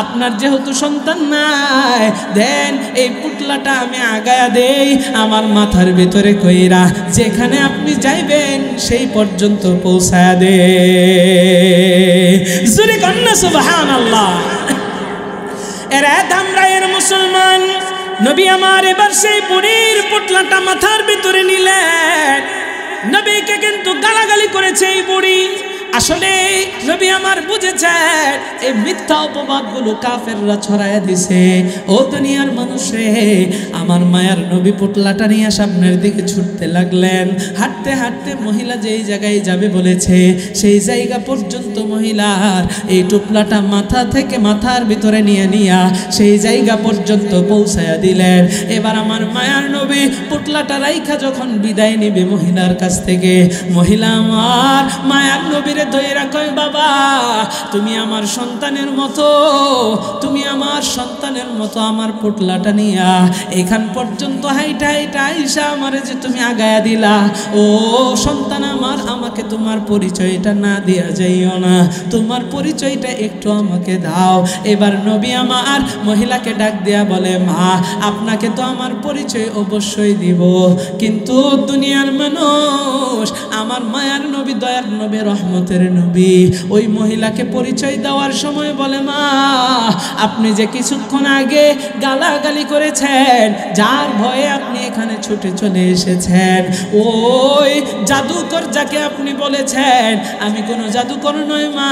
Speaker 1: আপনার যেহেতু সন্তান নাই, দেন এই পুটলাটা আমি আগায়া দেই আমার মাথার ভিতরে কইরা, যেখানে আপনি যাইবেন সেই পর্যন্ত পৌঁছায়া দে। জোরে কন্যা সুবহানাল্লাহ। এরা ধামরাইয়ের মুসলমান, নবী আমার এবার সেই বুড়ির পুটলাটা মাথার ভিতরে নিলেন। নবীকে কিন্তু গালাগালি করেছে এই বুড়ি। আসলে নবী আমার বুঝেছেন এই মিথ্যা অপবাদগুলো কাফেররা ছড়ায়া দিছে। ও দুনিয়ার মানুষ রে, আমার মায়ার নবী পুটলাটা নিয়ে সামনের দিকে ছুটতে লাগলেন। হাঁটতে হাঁটতে মহিলা যেই জায়গায় যাবে বলেছে সেই জায়গা পর্যন্ত মহিলার এই টুপলাটা মাথা থেকে মাথার ভিতরে নিয়ে নিয়া সেই জায়গা পর্যন্ত পৌঁছায়া দিলেন। এবার আমার মায়ার নবী পুটলাটা রাইখা যখন বিদায় নিবে মহিলার কাছ থেকে, মহিলা আমার মায়ার নবীর ধইরা কয়, বাবা তুমি আমার সন্তানের মতো, তুমি আমার সন্তানের মতো আমার পুটলাটা নিয়া এখান পর্যন্ত হাইটা হাইটা আইসা আমারে যে তুমি আগায়া দিলা, ও সন্তান আমার, আমাকে তোমার পরিচয়টা না দিয়া যাইও না, তোমার পরিচয়টা একটু আমাকে দাও। এবার নবী আমার মহিলাকে ডাক দিয়া বলে, মা আপনাকে তো আমার পরিচয় অবশ্যই দিব, কিন্তু দুনিয়ার মানুষ, আমার মায়ার নবী, দয়ার নবী, রহমতের নবী ওই মহিলাকে পরিচয় দেওয়ার সময় বলে, মা আপনি যে কিছুক্ষণ আগে গালাগালি করেছেন, যার ভয়ে আপনি এখানে ছুটে চলে এসেছেন, ওই জাদুকর যাকে আপনি বলেছেন, আমি কোনো জাদুকর নই মা,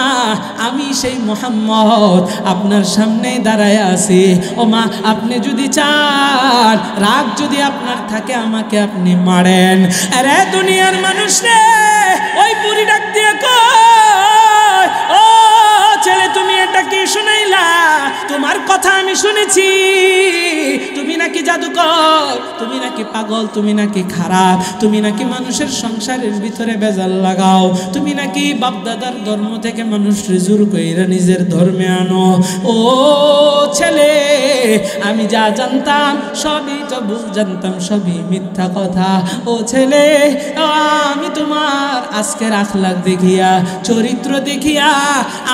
Speaker 1: আমি সেই মুহাম্মদ আপনার সামনেই দাঁড়ায় আছি। ও মা আপনি যদি চান, রাগ যদি আপনার থাকে, আমাকে আপনি মারেন। আরে দুনিয়ার মানুষ রে, ওই বুড়ি ডাক দিয়ে কয়, ও ছেলে তুমি এটা কি শুনাইলা? তোমার কথা আমি শুনেছি, তুমি নাকি জাদুকর, তুমি নাকি পাগল, তুমি নাকি খারাপ, তুমি নাকি মানুষের সংসারের ভিতরে বেজাল লাগাও, তুমি নাকি বাপদাদার ধর্ম থেকে মানুষকে জোর কইরা নিজের ধর্মে আনো। ও ছেলে, আমি যা জানতাম সবই তো ভুল জানতাম, সবই মিথ্যা কথা। ও ছেলে, আমি তোমার আজকের আখলাক দেখিয়া, চরিত্র দেখিয়া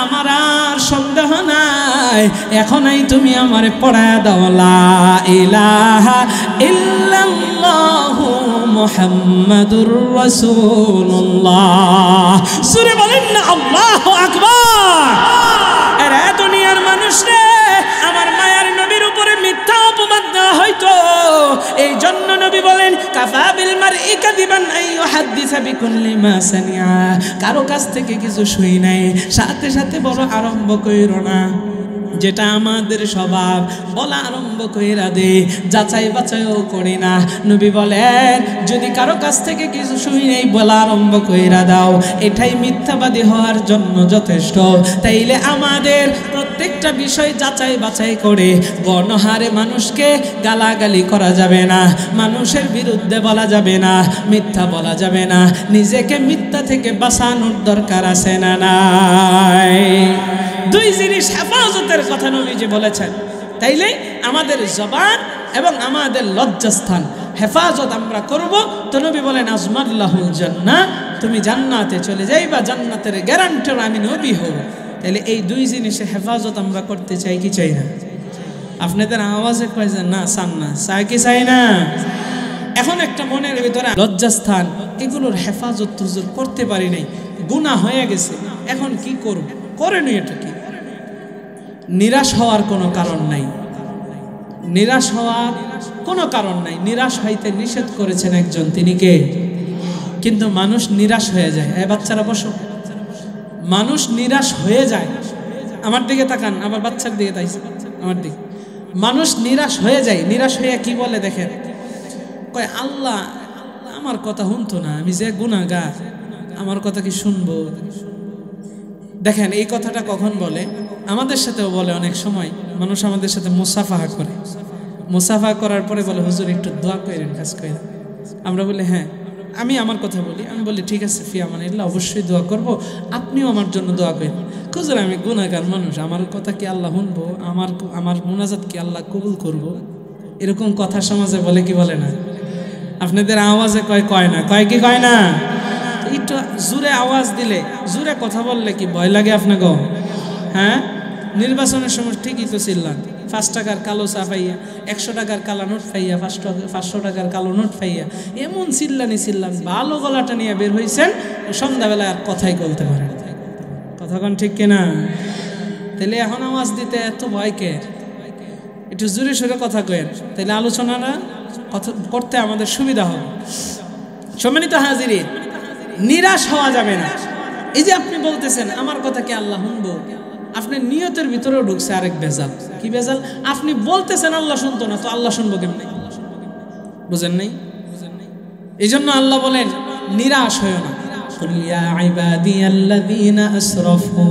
Speaker 1: আমার আর সন্দেহ নাই, এখনই তুমি আমারে পড়ায়া দাও লা ইলাহা ইল্লাল্লাহু মুহাম্মাদুর রাসূলুল্লাহ। সুরে বলেন না আল্লাহু আকবার। এরা দুনিয়ার মানুষ রে, আমার মায়ার নবীর উপরে মিথ্যা অপবাদ দেওয়া হয়তো, এই জন্য নবী বলেন কাফা বিল মারই কাযিবান আন ইউহাদ্দিসা বিকুল্লি মা সামিআ। কারো কাছ থেকে কিছু শুই নাই, সাথে সাথে বড় আরম্ভ কইরো না। যেটা আমাদের স্বভাব, বলা আরম্ভ কইরা দে, যাচাই বাছাইও করি না। নবী বলেন যদি কারো কাছ থেকে কিছু শুই নাই বলা আরম্ভ কইরা দাও, এটাই মিথ্যাবাদী হওয়ার জন্য যথেষ্ট। তাইলে আমাদের প্রত্যেকটা বিষয় যাচাই বাছাই করে গণহারে মানুষকে গালাগালি করা যাবে না, মানুষের বিরুদ্ধে বলা যাবে না, মিথ্যা বলা যাবে না। নিজেকে মিথ্যা থেকে বাঁচানোর দরকার আছে না নাই? দুই জিনিস হেফাজতের কথা নবীজি বলেছেন। তাইলে আমাদের জবান এবং আমাদের লজ্জাস্থান হেফাজত আমরা করব। তো নবী বলেন আজমাল্লাহুল জান্নাহ, তুমি জান্নাতে চলে যাইবা, জান্নাতের গ্যারান্টার আমি নবী হব। তাইলে এই দুই জিনিসের হেফাজত আমরা করতে চাই কি চাই না? আপনাদের আওয়াজে কয় যে না, চান না, চাই কি চাই না? এখন একটা মনের ভিতরে লজ্জাস্থান, এগুলোর হেফাজত তুজুর করতে পারি নাই, গুনাহ হয়ে গেছে, এখন কি করব? করেনি, এটা কি? নিরাশ হওয়ার কোনো কারণ নাই, নিরাশ হওয়ার কোনো কারণ নাই। নিরাশ হইতে নিষেধ করেছেন একজন, তিনি কে? কিন্তু মানুষ নিরাশ হয়ে যায়। এই বাচ্চারা বসো, মানুষ নিরাশ হয়ে যায়। আমার দিকে তাকান, আবার বাচ্চার দিকে তাইছে আমার দিকে। মানুষ নিরাশ হয়ে যায়। নিরাশ হয়ে কি বলে দেখেন, কয় আল্লাহ আমার কথা শুনতো না, আমি যে গুনাহগার, আমার কথা কি শুনবো? দেখেন এই কথাটা কখন বলে, আমাদের সাথেও বলে। অনেক সময় মানুষ আমাদের সাথে মুসাফাহা করে, মুসাফাহা করার পরে বলে হুজুর একটু দোয়া করেন, কাজ করেন। আমরা বলি হ্যাঁ, আমি আমার কথা বলি, আমি বলি ঠিক আছে ফি আমানিল্লাহ, অবশ্যই দোয়া করব, আপনিও আমার জন্য দোয়া করেন। হুজুর আমি গুনাহগার মানুষ, আমার কথা কি আল্লাহ শুনবো? আমার মুনাজাত কি আল্লাহ কবুল করব? এরকম কথা সমাজে বলে কি বলে না? আপনাদের আওয়াজে কয় না, কয় কি কয় না? একটু জোরে আওয়াজ দিলে, জোরে কথা বললে কি ভয় লাগে আপনাকে? হ্যাঁ, নির্বাচনের সময় ঠিকই তো চিল্লান, 5 টাকার কালো চা পাইয়া, 100 টাকার কালো নোট পাইয়া, 500 টাকার কালো নোট পাইয়া, এমন চিল্লান, ভালো গলাটা নিয়ে বের হয়েছেন, সন্ধ্যাবেলায় আর কথাই বলতে পারেন। কথা কোন ঠিক কিনা? তাহলে এখন আওয়াজ দিতে এত ভয় কে? একটু জোরে সোরে কথা কয়েন, তাহলে আলোচনাটা কথা করতে আমাদের সুবিধা হবে। সম্মানিত হাজিরিন, নিরাশ হওয়া যাবে না। এই যে আপনি বলতেছেন আমার কথা কি আল্লাহ শুনবো, আপনার নিয়তের ভিতরেও ঢুকছে আরেক বেজাল। কি বেজাল? আপনি বলতেছেন আল্লাহ শুনতো না, তো আল্লাহ শুনবো কেমনে? বুঝেন নাই? এই জন্য আল্লাহ বলেন নিরাশ হইও না। কুল ইয়া ইবাদিয়াল্লাযীনা আসরাফু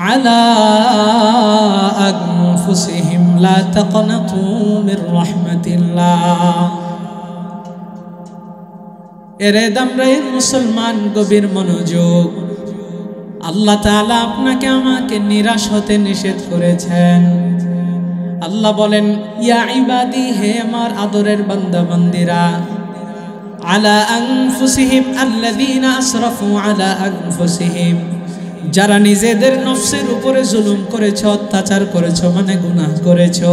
Speaker 1: আলা আনফুসিহিম লা তাকনাতু মির রাহমাতিল্লাহ। এরে দামরাইয়ের মুসলমান, গভীর মনোযোগ। আল্লাহ তাআলা আপনাকে আমাকে নিরাশ হতে নিষেধ করেছেন। আল্লাহ বলেন ইয়া ইবাদি, হে আমার আদরের বান্দা বান্দিরা, আলা আনফুসিহিম আল্লাযীনা আসরাফু আলা আনফুসিহিম, যারা নিজেদের নফসের উপরে জুলুম করেছো, অত্যাচার করেছো, মানে গুনাহ করেছো,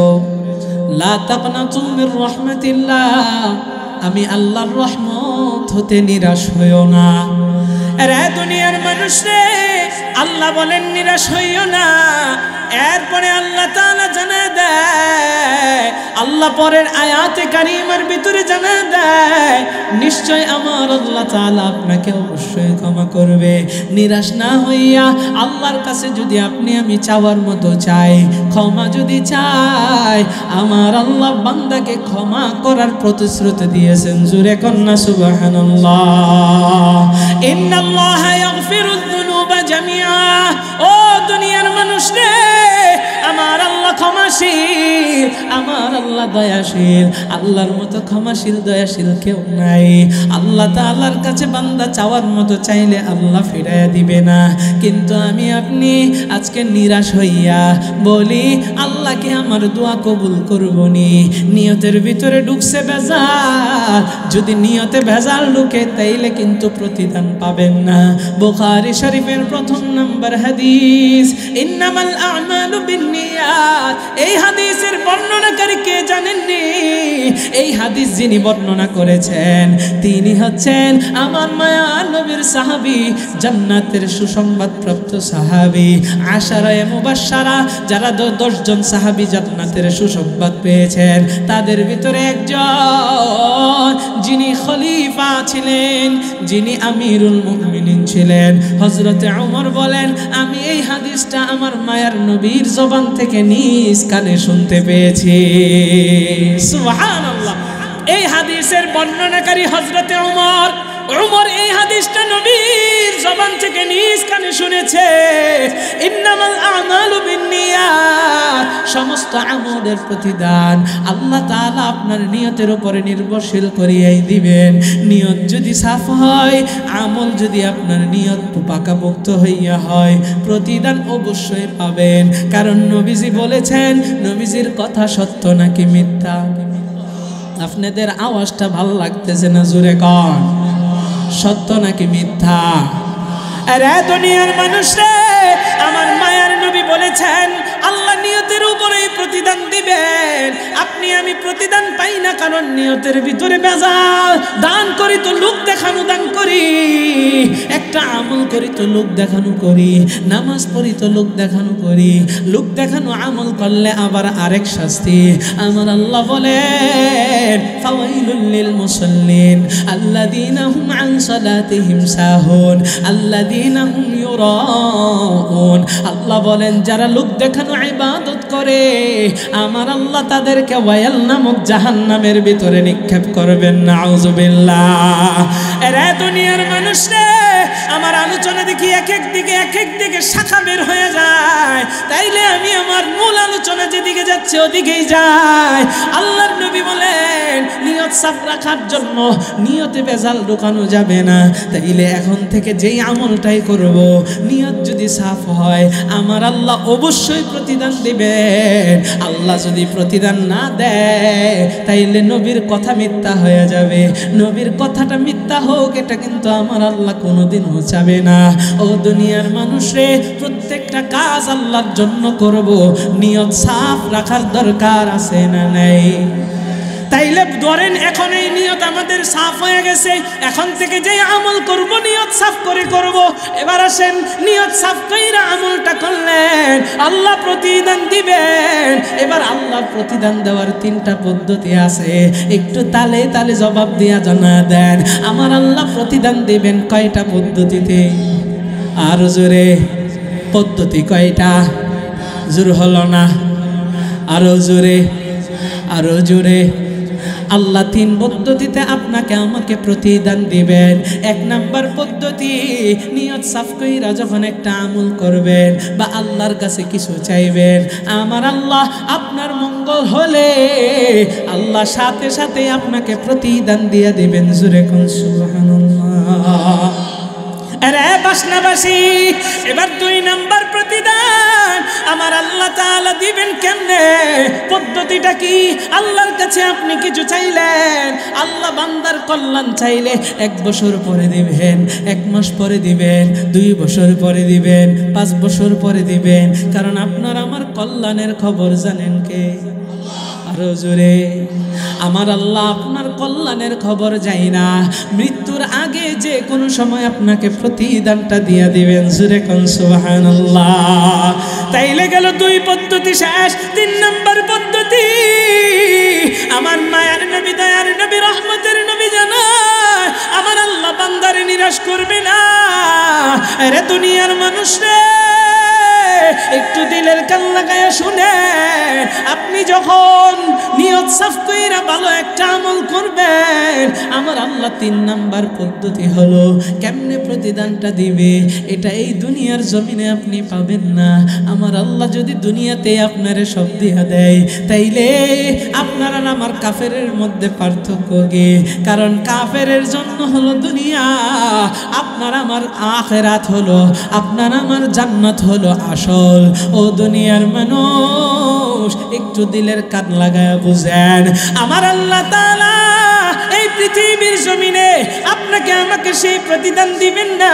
Speaker 1: লা তাকনাতু মির রাহমাতিল্লাহ, আমি আল্লাহর রহমত হতে নিরাশ হইও না। রে দুনিয়ার মানুষ রে, আল্লাহ বলেন নিরাশ হইও না। এরপরে আল্লাহ তাআলা জানা দেয়, আল্লাহ পরের আয়াতে কারিমার ভিতরে জানা দেয়, নিশ্চয় আমার আল্লাহ তাআলা আপনাকে অবশ্যই ক্ষমা করবে। নিরাশ না হইয়া আল্লাহর কাছে যদি আপনি আমি চাওয়ার মতো চাই, ক্ষমা যদি চাই, আমার আল্লাহ বান্দাকে ক্ষমা করার প্রতিশ্রুতি দিয়েছেন। জোরে কন্না সুবহানাল্লাহ। ইন্নাল্লাহা ইয়াগফিরুয যুনুবা জামিআ। ও দুনিয়ার মানুষ রে, আমার আল্লাহ ক্ষমাশীল, আমার আল্লাহ আল্লাহ দয়াশীল, আল্লাহর মতো ক্ষমাশীল দয়াশীল কেউ নাই। আল্লাহ তাআলার কাছে বান্দা চাওয়ার মতো চাইলে আল্লাহ ফিরাইয়া দিবে না। কিন্তু আমি আপনি আজকে নিরাশ হইয়া বলি আল্লাহকে আমার দোয়া কবুল করবনি, নিয়তের ভিতরে ঢুকছে ভেজাল। যদি নিয়তে ভেজাল ঢুকে তাইলে কিন্তু প্রতিদান পাবেন না। বুখারী শরীফের প্রথম নাম্বার হাদিস, ইন্নামাল আমালু বিন্নিয়াত। এই হাদিসের বর্ণনাকারী কে জানেননি? এই হাদিস যিনি বর্ণনা করেছেন তিনি হচ্ছেন আমার মায়ার নবীর সাহাবী, জান্নাতের সুসংবাদ প্রাপ্ত সাহাবী, আশারায়ে মুবাশশারা, যারা 10 জন সাহাবী জান্নাতের সুসংবাদ পেয়েছেন তাদের ভিতরে একজন, যিনি খলিফা ছিলেন, যিনি আমিরুল মুমিনিন ছিলেন, হযরতে ওমর বলেন আমি এই হাদিসটা আমার মায়ার নবীর জবান থেকে নিজ কানে শুনতে পেয়েছি। সুবহানাল্লাহ। এই হাদিসের বর্ণনাকারী হযরতে ওমর এই হাদিসটা নবীর জবান থেকে নিজ কানে শুনেছে। ইন্নামাল আমালু বিন্নিয়াত, সমস্ত আমলের প্রতিদান আল্লাহ তাআলা আপনার নিয়তের উপরে নির্ভরশীল করিয়াই দিবেন। নিয়ত যদি সাফ হয়, আমল যদি আপনার নিয়ত পাকাপোক্ত হইয়া হয়, প্রতিদান অবশ্যই পাবেন। কারণ নবীজি বলেছেন, নবীজির কথা সত্য নাকি মিথ্যা? আপনাদের আওয়াজটা ভালো লাগতেছে না, জোরে কন, সত্য নাকি মিথ্যা? আরে দুনিয়ার মানুষ রে, আমার মায়ার নবী বলেছেন আল্লাহ নিয়তের উপরেই প্রতিদান দিবেন। আপনি আমি প্রতিদান পাই না কারণ নিয়তের ভিতরে ভেজাল। দান করি তো লোক দেখানো দান করি, একটা আমল করি তো লোক দেখানো করি, নামাজ পড়ি তো লোক দেখানো করি। লোক দেখানো আমল করলে আবার আরেক শাস্তি। আমার আল্লাহ বলেন ফাওয়াইলুল লিল মুসাল্লিন আল্লাযীনা হুম আন সালাতিহিম সাহুন আল্লাযীনা হুম ইউরাউন। আল্লাহ বলেন যারা লোক দেখানো ইবাদত করে আমার আল্লাহ তাদেরকে ওয়াইল নামক জাহান্নামের ভিতরে নিক্ষেপ করবেন। নাউযুবিল্লাহ। এরে দুনিয়ার মানুষ রে, আমার আলোচনা দেখি এক এক দিকে শাখা বের হয়ে যায়, তাইলে আমি আমার মূল আলোচনা যেদিকে যাচ্ছে ওদিকেই যাই। আল্লাহর নবী বলেন নিয়ত সাফ রাখার জন্য নিয়তে ভেজাল ঢোকানো যাবে না। তাইলে এখন থেকে যেই আমলটাই করব নিয়ত যদি সাফ হয় আমার আল্লাহ অবশ্যই প্রতিদান দিবেন। আল্লাহ যদি প্রতিদান না দেয় তাইলে নবীর কথা মিথ্যা হয়ে যাবে। নবীর কথাটা মিথ্যা হোক এটা কিন্তু আমার আল্লাহ কোনোদিনও চাবে না। ও দুনিয়ার মানুষরে, প্রত্যেকটা কাজ আল্লাহর জন্য করব, নিয়ত সাফ রাখার দরকার আছে না নাই? তাইলে ধরেন এখন এই নিয়ত আমাদের সাফ হয়ে গেছে, এখন থেকে যে আমল করব নিয়ত সাফ করে করব। এবার আসেন নিয়ত সাফ কইরা আমলটা করলেন আল্লাহ প্রতিদান দিবেন। এবার আল্লাহ প্রতিদান দেওয়ার 3টা পদ্ধতি আছে, একটু তালে তালে জবাব দিয়া জানা দেন আমার আল্লাহ প্রতিদান দিবেন কয়টা পদ্ধতিতে? আর জোরে, পদ্ধতি কয়টা? জোর হলো না, আরো জোরে, আরো জোরে। আল্লাহ 3 পদ্ধতিতে আপনাকে আমাকে প্রতিদান দিবেন। 1 নাম্বার পদ্ধতি, নিয়ত সাফ কইরা যখন একটা আমল করবেন বা আল্লাহর কাছে কিছু চাইবেন, আমার আল্লাহ আপনার মঙ্গল হলে আল্লাহ সাথে সাথে আপনাকে প্রতিদান দিয়ে দিবেন। জোরে কোন সুবহানাল্লাহ। আরে বাসনাবাসী, এবার 2 নাম্বার প্রতিদান আমার আল্লাহ তাআলা দিবেন কেমনে? পদ্ধতিটা কি? আল্লাহর কাছে আপনি কিছু চাইলেন, আল্লাহ বান্দার কল্যাণ চাইলে 1 বছর পরে দিবেন, 1 মাস পরে দিবেন, 2 বছর পরে দিবেন, 5 বছর পরে দিবেন। কারণ আপনার আমার কল্যাণের খবর জানেন কে? আরো জোরে, আমার আল্লাহ আপনার কল্যাণের খবর যাই না, মৃত্যুর আগে যে কোনো সময় আপনাকে প্রতিদানটা দিয়া দিবেন। জোরে কোন সুবহানাল্লাহ। তাইলে গেল 2 পদ্ধতি শেষ। 3 নাম্বার পদ্ধতি, আমার মায়ার নবী, দয়ার নবী, রহমতের নবী জানায় আমার আল্লাহ বান্দারে নিরাশ করবে না। আরে দুনিয়ার মানুষ রে, একটু দিলের কান লাগায়া শুনে আপনি যখন নিয়ত সাফ কইরা ভালো একটা আমল করবেন, আমার আল্লাহ 3 নাম্বার পদ্ধতি হলো কেমনে প্রতিদানটা দিবে, এটা এই দুনিয়ার জমিনে আপনি পাবেন না। আমার আল্লাহ যদি দুনিয়াতে আপনারে সব দিয়া দেয়, তাইলে আপনার আর আমার কাফেরের মধ্যে পার্থক্য কি? কারণ কাফেরের জন্য হলো দুনিয়া, আপনার আমার আখিরাত হলো, আপনার আমার জান্নাত হলো আসল। ও দুনিয়ার মানুষ, একটু দিলের কান লাগায় বুঝেন, আমার আল্লাহ তাআলা এই পৃথিবীর জমিনে আপনাকে আমাকে সেই প্রতিদান দিবেন না,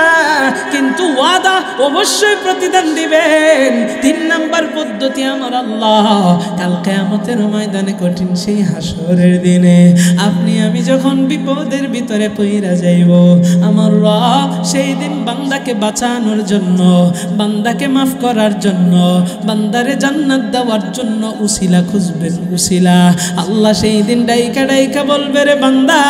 Speaker 1: কিন্তু ওয়াদা অবশ্যই প্রতিদান দিবেন। 3 নাম্বার পদ্ধতি, আমার আল্লাহ কাল কিয়ামতের ময়দানে কঠিন সেই হাসরের দিনে আপনি আমি যখন বিপদের ভিতরে পইরা যাইব, আমার রব সেই দিন বান্দাকে বাঁচানোর জন্য, বান্দাকে মাফ করার জন্য, বান্দারে জান্নাত দেওয়ার জন্য উসিলা খুঁজবেন, উসিলা। আল্লাহ সেই দিন ডাইকা ডাইকা বলবে, রে বান্দা,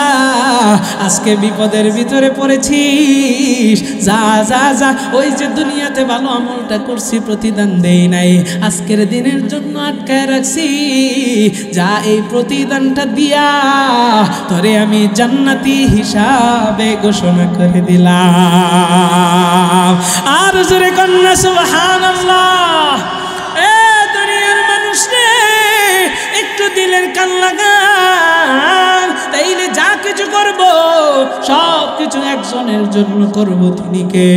Speaker 1: আজকে বিপদের ভিতরে পড়েছিস, যা যা যা, ওই যে দুনিয়াতে ভালো আমলটা করছি প্রতিদান দেই নাই, আজকের দিনের জন্য আটকায় রাখছি, যা এই প্রতিদানটা দিয়া তোরে আমি জান্নাতি হিসাবে ঘোষণা করে দিলাম। আর জোরে কন্যা সুবহানাল্লাহ। এ দুনিয়ার মানুষ রে, একটু দিলের কান লাগান, তাইলে যা কিছু করব সব কিছু একজনের জন্য করব, তিনি কে?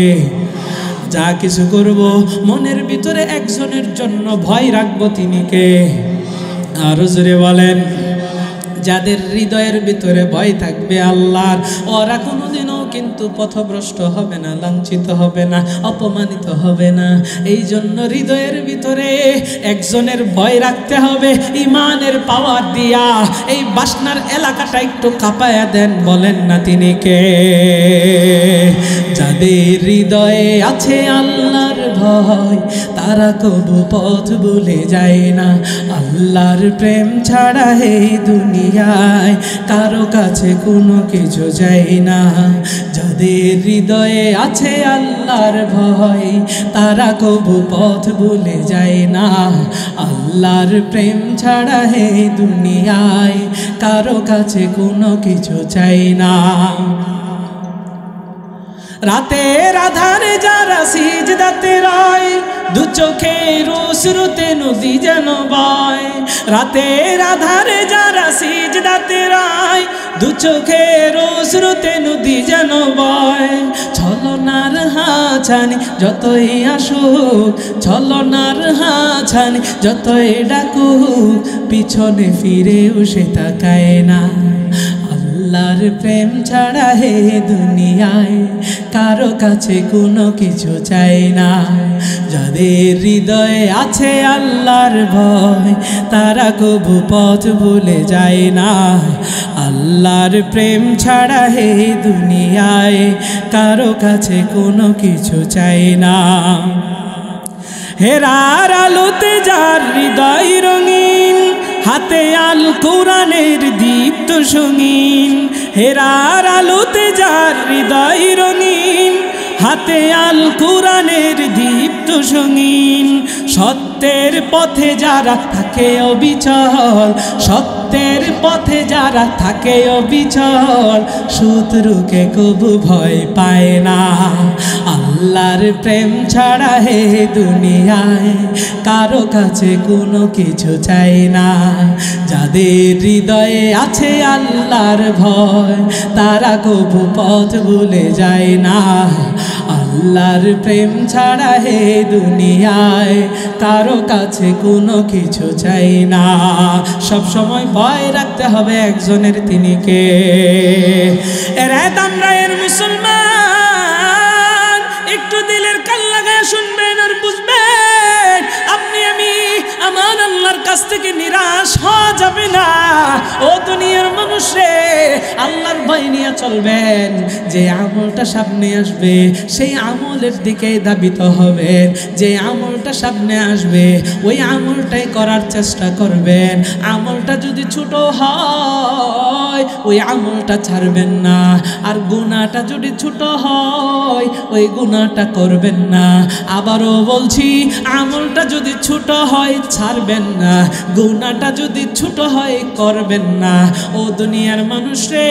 Speaker 1: যা কিছু করব মনের ভিতরে একজনের জন্য ভয় রাখবো, তিনি কে? আরো জোরে বলেন। যাদের হৃদয়ের ভিতরে ভয় থাকবে আল্লাহর, ওরা কোনোদিনও কিন্তু পথভ্রষ্ট হবে না, লাঞ্ছিত হবে না, অপমানিত হবে না। এই জন্য হৃদয়ের ভিতরে একজনের ভয় রাখতে হবে, ইমানের পাওয়ার দিয়া। এই বাসনার এলাকাটা একটু কাঁপায়া দেন, বলেন না তিনি কে? যাদের হৃদয়ে আছে আল্লাহর ভয়, তারা কবু পথ ভুলে যায় না। আল্লাহর প্রেম ছাড়া এই দুনিয়ায় কারো কাছে কোনো কিছু যায় না। যাদের হৃদয়ে আছে আল্লাহর ভয়, তারা কবু পথ ভুলে যায় না। আল্লাহর প্রেম ছাড়া এই দুনিয়ায় কারো কাছে কোনো কিছু চাই না। রাতের আধারে যারা সিজদাতে রয়, দু চোখের অশ্রুতে নদী যেন বয়। রাতের আধারে যারা সিজদাতে রয়, দু চোখের অশ্রুতে নদী যেন বয়। ছলনার হাছানি যতই আসুক, ছলনার হাছানি যতই ডাকুক, পিছনে ফিরেও সে তাকায় না। আল্লাহর প্রেম ছাড়া হে দুনিয়ায় কারো কাছে কোনো কিছু চাই না। যাদের হৃদয়ে আছে আল্লাহর ভয়, তারা কবু পথ ভুলে যায় না। আল্লাহর প্রেম ছাড়া হে দুনিয়ায় কারো কাছে কোনো কিছু চাই না। হেরার আলোতে যার হৃদয় রঙিন, হাতে আল কোরআনের দীপ্ত সঙ্গীন। হেরার আলোতে যার হৃদয় রঙিন, হাতে আল কোরআনের দীপ্ত সঙ্গীন। সত্যের পথে যারা থাকে অবিচল, সত্যের পথে যারা থাকে অবিচল, শত্রুকে কবু ভয় পায় না। আল্লাহর প্রেম ছাড়া হে দুনিয়ায় কারো কাছে কোনো কিছু চাই না। যাদের হৃদয়ে আছে আল্লাহর ভয়, তারা কবু পথ ভুলে যায় না। আল্লাহর প্রেম ছাড়া হে দুনিয়ায় কারো কাছে কোনো কিছু চাই না। সব সময় ভয় রাখতে হবে একজনের, তিনি কে? এরা আমরা এর মুসলমান, একটু দিলের কান লাগায় শুনবেন আর বুঝবেন, আপনি আমি আমার আল্লাহর কাছ থেকে নিরাশ হওয়া যাবে না। ও দুনিয়ার মানুষ রে, আল্লাহর ভয় নিয়ে চলবেন। যে আমলটা সামনে আসবে সেই আমলের দিকে ধাবিত হবেন। যে আমলটা সামনে আসবে ওই আমলটাই করার চেষ্টা করবেন। আমলটা যদি ছোট হয় ওই আমলটা ছাড়বেন না, আর গুনাহটা যদি ছোট হয় ওই গুনাহটা করবেন না। আবারও বলছি, আমলটা যদি ছোট হয় ছাড়বেন না, গুনাহটা যদি ছোট হয় করবেন না। ও দুনিয়ার মানুষ রে,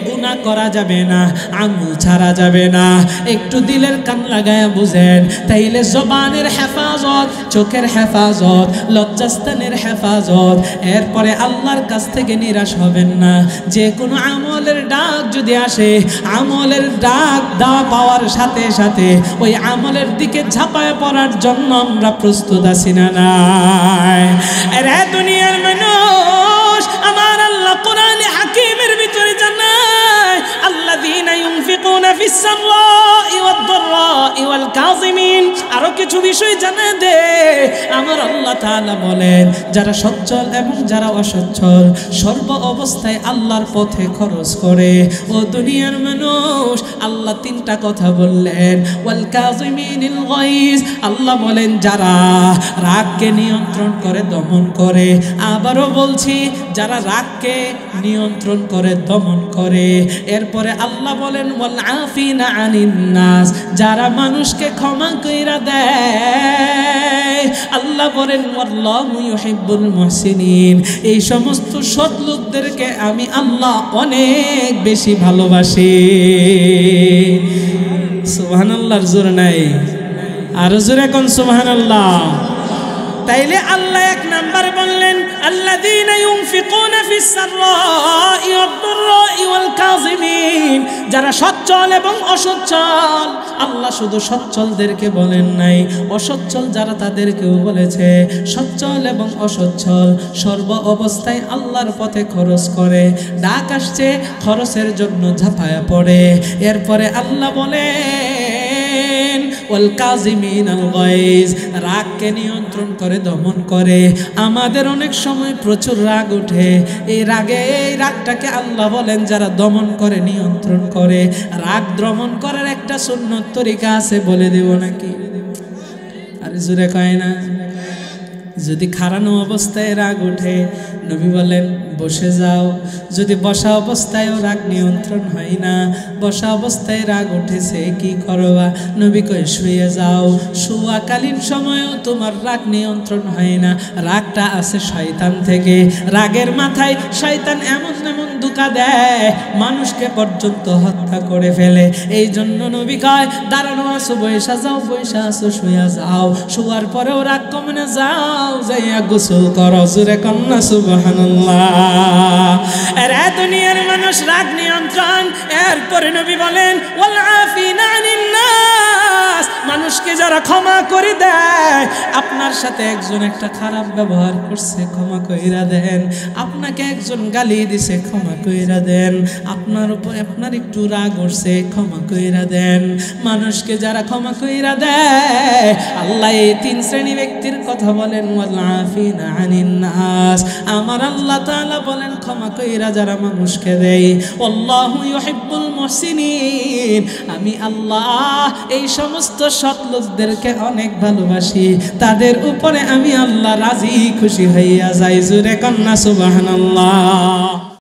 Speaker 1: গুনাহ করা যাবে না, আঙ্গুল ছাড়া যাবে না। একটু দিলের কান লাগায়া বুঝেন, তাইলে জবানের হেফাজত, চোখের হেফাজত, লজ্জাস্থানের হেফাজত, এরপরে আল্লাহর কাছ থেকে নিরাশ হবেন না। যে কোনো আমলের ডাক যদি আসে, আমলের ডাক দেওয়া পাওয়ার সাথে সাথে ওই আমলের দিকে ঝাঁপায় পড়ার জন্য আমরা প্রস্তুত আছি না নাই? আরে দুনিয়ার মানুষ, আমার আল্লাহ কোরআনে হাকিমের ভিতরে জানায়, আল্লাযীনা ইউনফিকুনা ফিস সাররাই ওয়াদ দাররাই ওয়াল কাযিমিন। আরো কিছু বিষয় জানা দে, আমার আল্লাহ তাআলা বলেন, যারা সচ্ছল এবং যারা অসচ্ছল সর্ব অবস্থায় আল্লাহর পথে খরচ করে। ও দুনিয়ার মানুষ, আল্লাহ তিনটা কথা বললেন, ওয়াল কাযিমিনিল গায়জ। আল্লাহ বলেন যারা রাগকে নিয়ন্ত্রণ করে, দমন করে। আবারও বলছি, যারা রাগকে নিয়ন্ত্রণ করে, দমন করে। এরপরে আল্লাহ বলেন ওয়াল আফিনা আনিন নাস, যারা মানুষকে ক্ষমা কইরা দেয়। আল্লাহ বলেন ওয়াল্লাহু ইউহিব্বুল মুহসিনিন, এই সমস্ত সৎ লোকদেরকে আমি আল্লাহ অনেক বেশি ভালোবাসি। সুবহানাল্লাহর জোর নাই, আর জোরে কোন সুবহানাল্লাহ। তাইলে আল্লাহ এক নাম্বার বললেন আল্লাযীনা ইউনফিকুনা ফিস সাররাই ওয়াদ দাররাই ওয়াল কাযিমিন, যারা সচ্ছল এবং অসচ্ছল। আল্লাহ শুধু সচ্ছলদেরকে বলেন নাই, অসচ্ছল যারা তাদেরকেও বলেছে। সচ্ছল এবং অসচ্ছল সর্ব অবস্থায় আল্লাহর পথে খরচ করে। ডাক আসছে, খরচের জন্য ঝাঁপায়া পড়ে। এরপরে আল্লাহ বলেন ওয়াল কাযিমিনাল গায়জ, রাগকে নিয়ন্ত্রণ করে, দমন করে। আমাদের অনেক সময় প্রচুর রাগ ওঠে, এই রাগটাকে আল্লাহ বলেন যারা দমন করে, নিয়ন্ত্রণ করে। রাগ দমন করার একটা সুন্নত তরিকা আছে, বলে দেব নাকি? আরে জোরে কয় না। যদি খাড়ানো অবস্থায় রাগ ওঠে, নবী বলেন বসে যাও। যদি বসা অবস্থায়ও রাগ নিয়ন্ত্রণ হয় না, বসা অবস্থায় রাগ উঠেছে, কি করবা? নবী কয় শুয়ে যাও। শোয়াকালীন সময়ও তোমার রাগ নিয়ন্ত্রণ হয় না, রাগটা আছে শয়তান থেকে। রাগের মাথায় শয়তান এমন এমন ধোঁকা দেয়, মানুষকে পর্যন্ত হত্যা করে ফেলে। এই জন্য নবী কয় দাঁড়ানো আছো, বৈশা যাও, বৈশা আছো, শুয়ে যাও। শোয়ার পরেও রাগ কমে না, যাও যাইয়া গোসল করো। জোরে কন্যা সুবহানাল্লাহ। আরে দুনিয়ার মানুষ, রাগ নিয়ন্ত্রণ। এরপরে নবী বলেন ওয়াল আফিনা আনিন নাস, মানুষকে যারা ক্ষমা করে দেয়। আপনার সাথে একজন একটা খারাপ ব্যবহার করছে, ক্ষমা কইরা দেন। আপনাকে একজন গালি দিছে, ক্ষমা কইরা দেন। আপনার উপর আপনার একটু রাগ উঠছে, ক্ষমা কইরা দেন। মানুষকে যারা ক্ষমা কইরা দেয়, আল্লাহ এই তিন শ্রেণী ব্যক্তির কথা বলেন ওয়াল আফিনা আনিন নাস। আমার আল্লাহ তাআলা বলেন ক্ষমা কইরা যারা মানুষকে দেয়, আল্লাহু ইউহিব্বুল মুহসিনিন, আমি আল্লাহ এই সমস্ত সৎ লোকদেরকে অনেক ভালোবাসি। তাদের উপরে আমি আল্লাহ রাজি খুশি হইয়া যাই। জোরে কন্যা সুবহানাল্লাহ।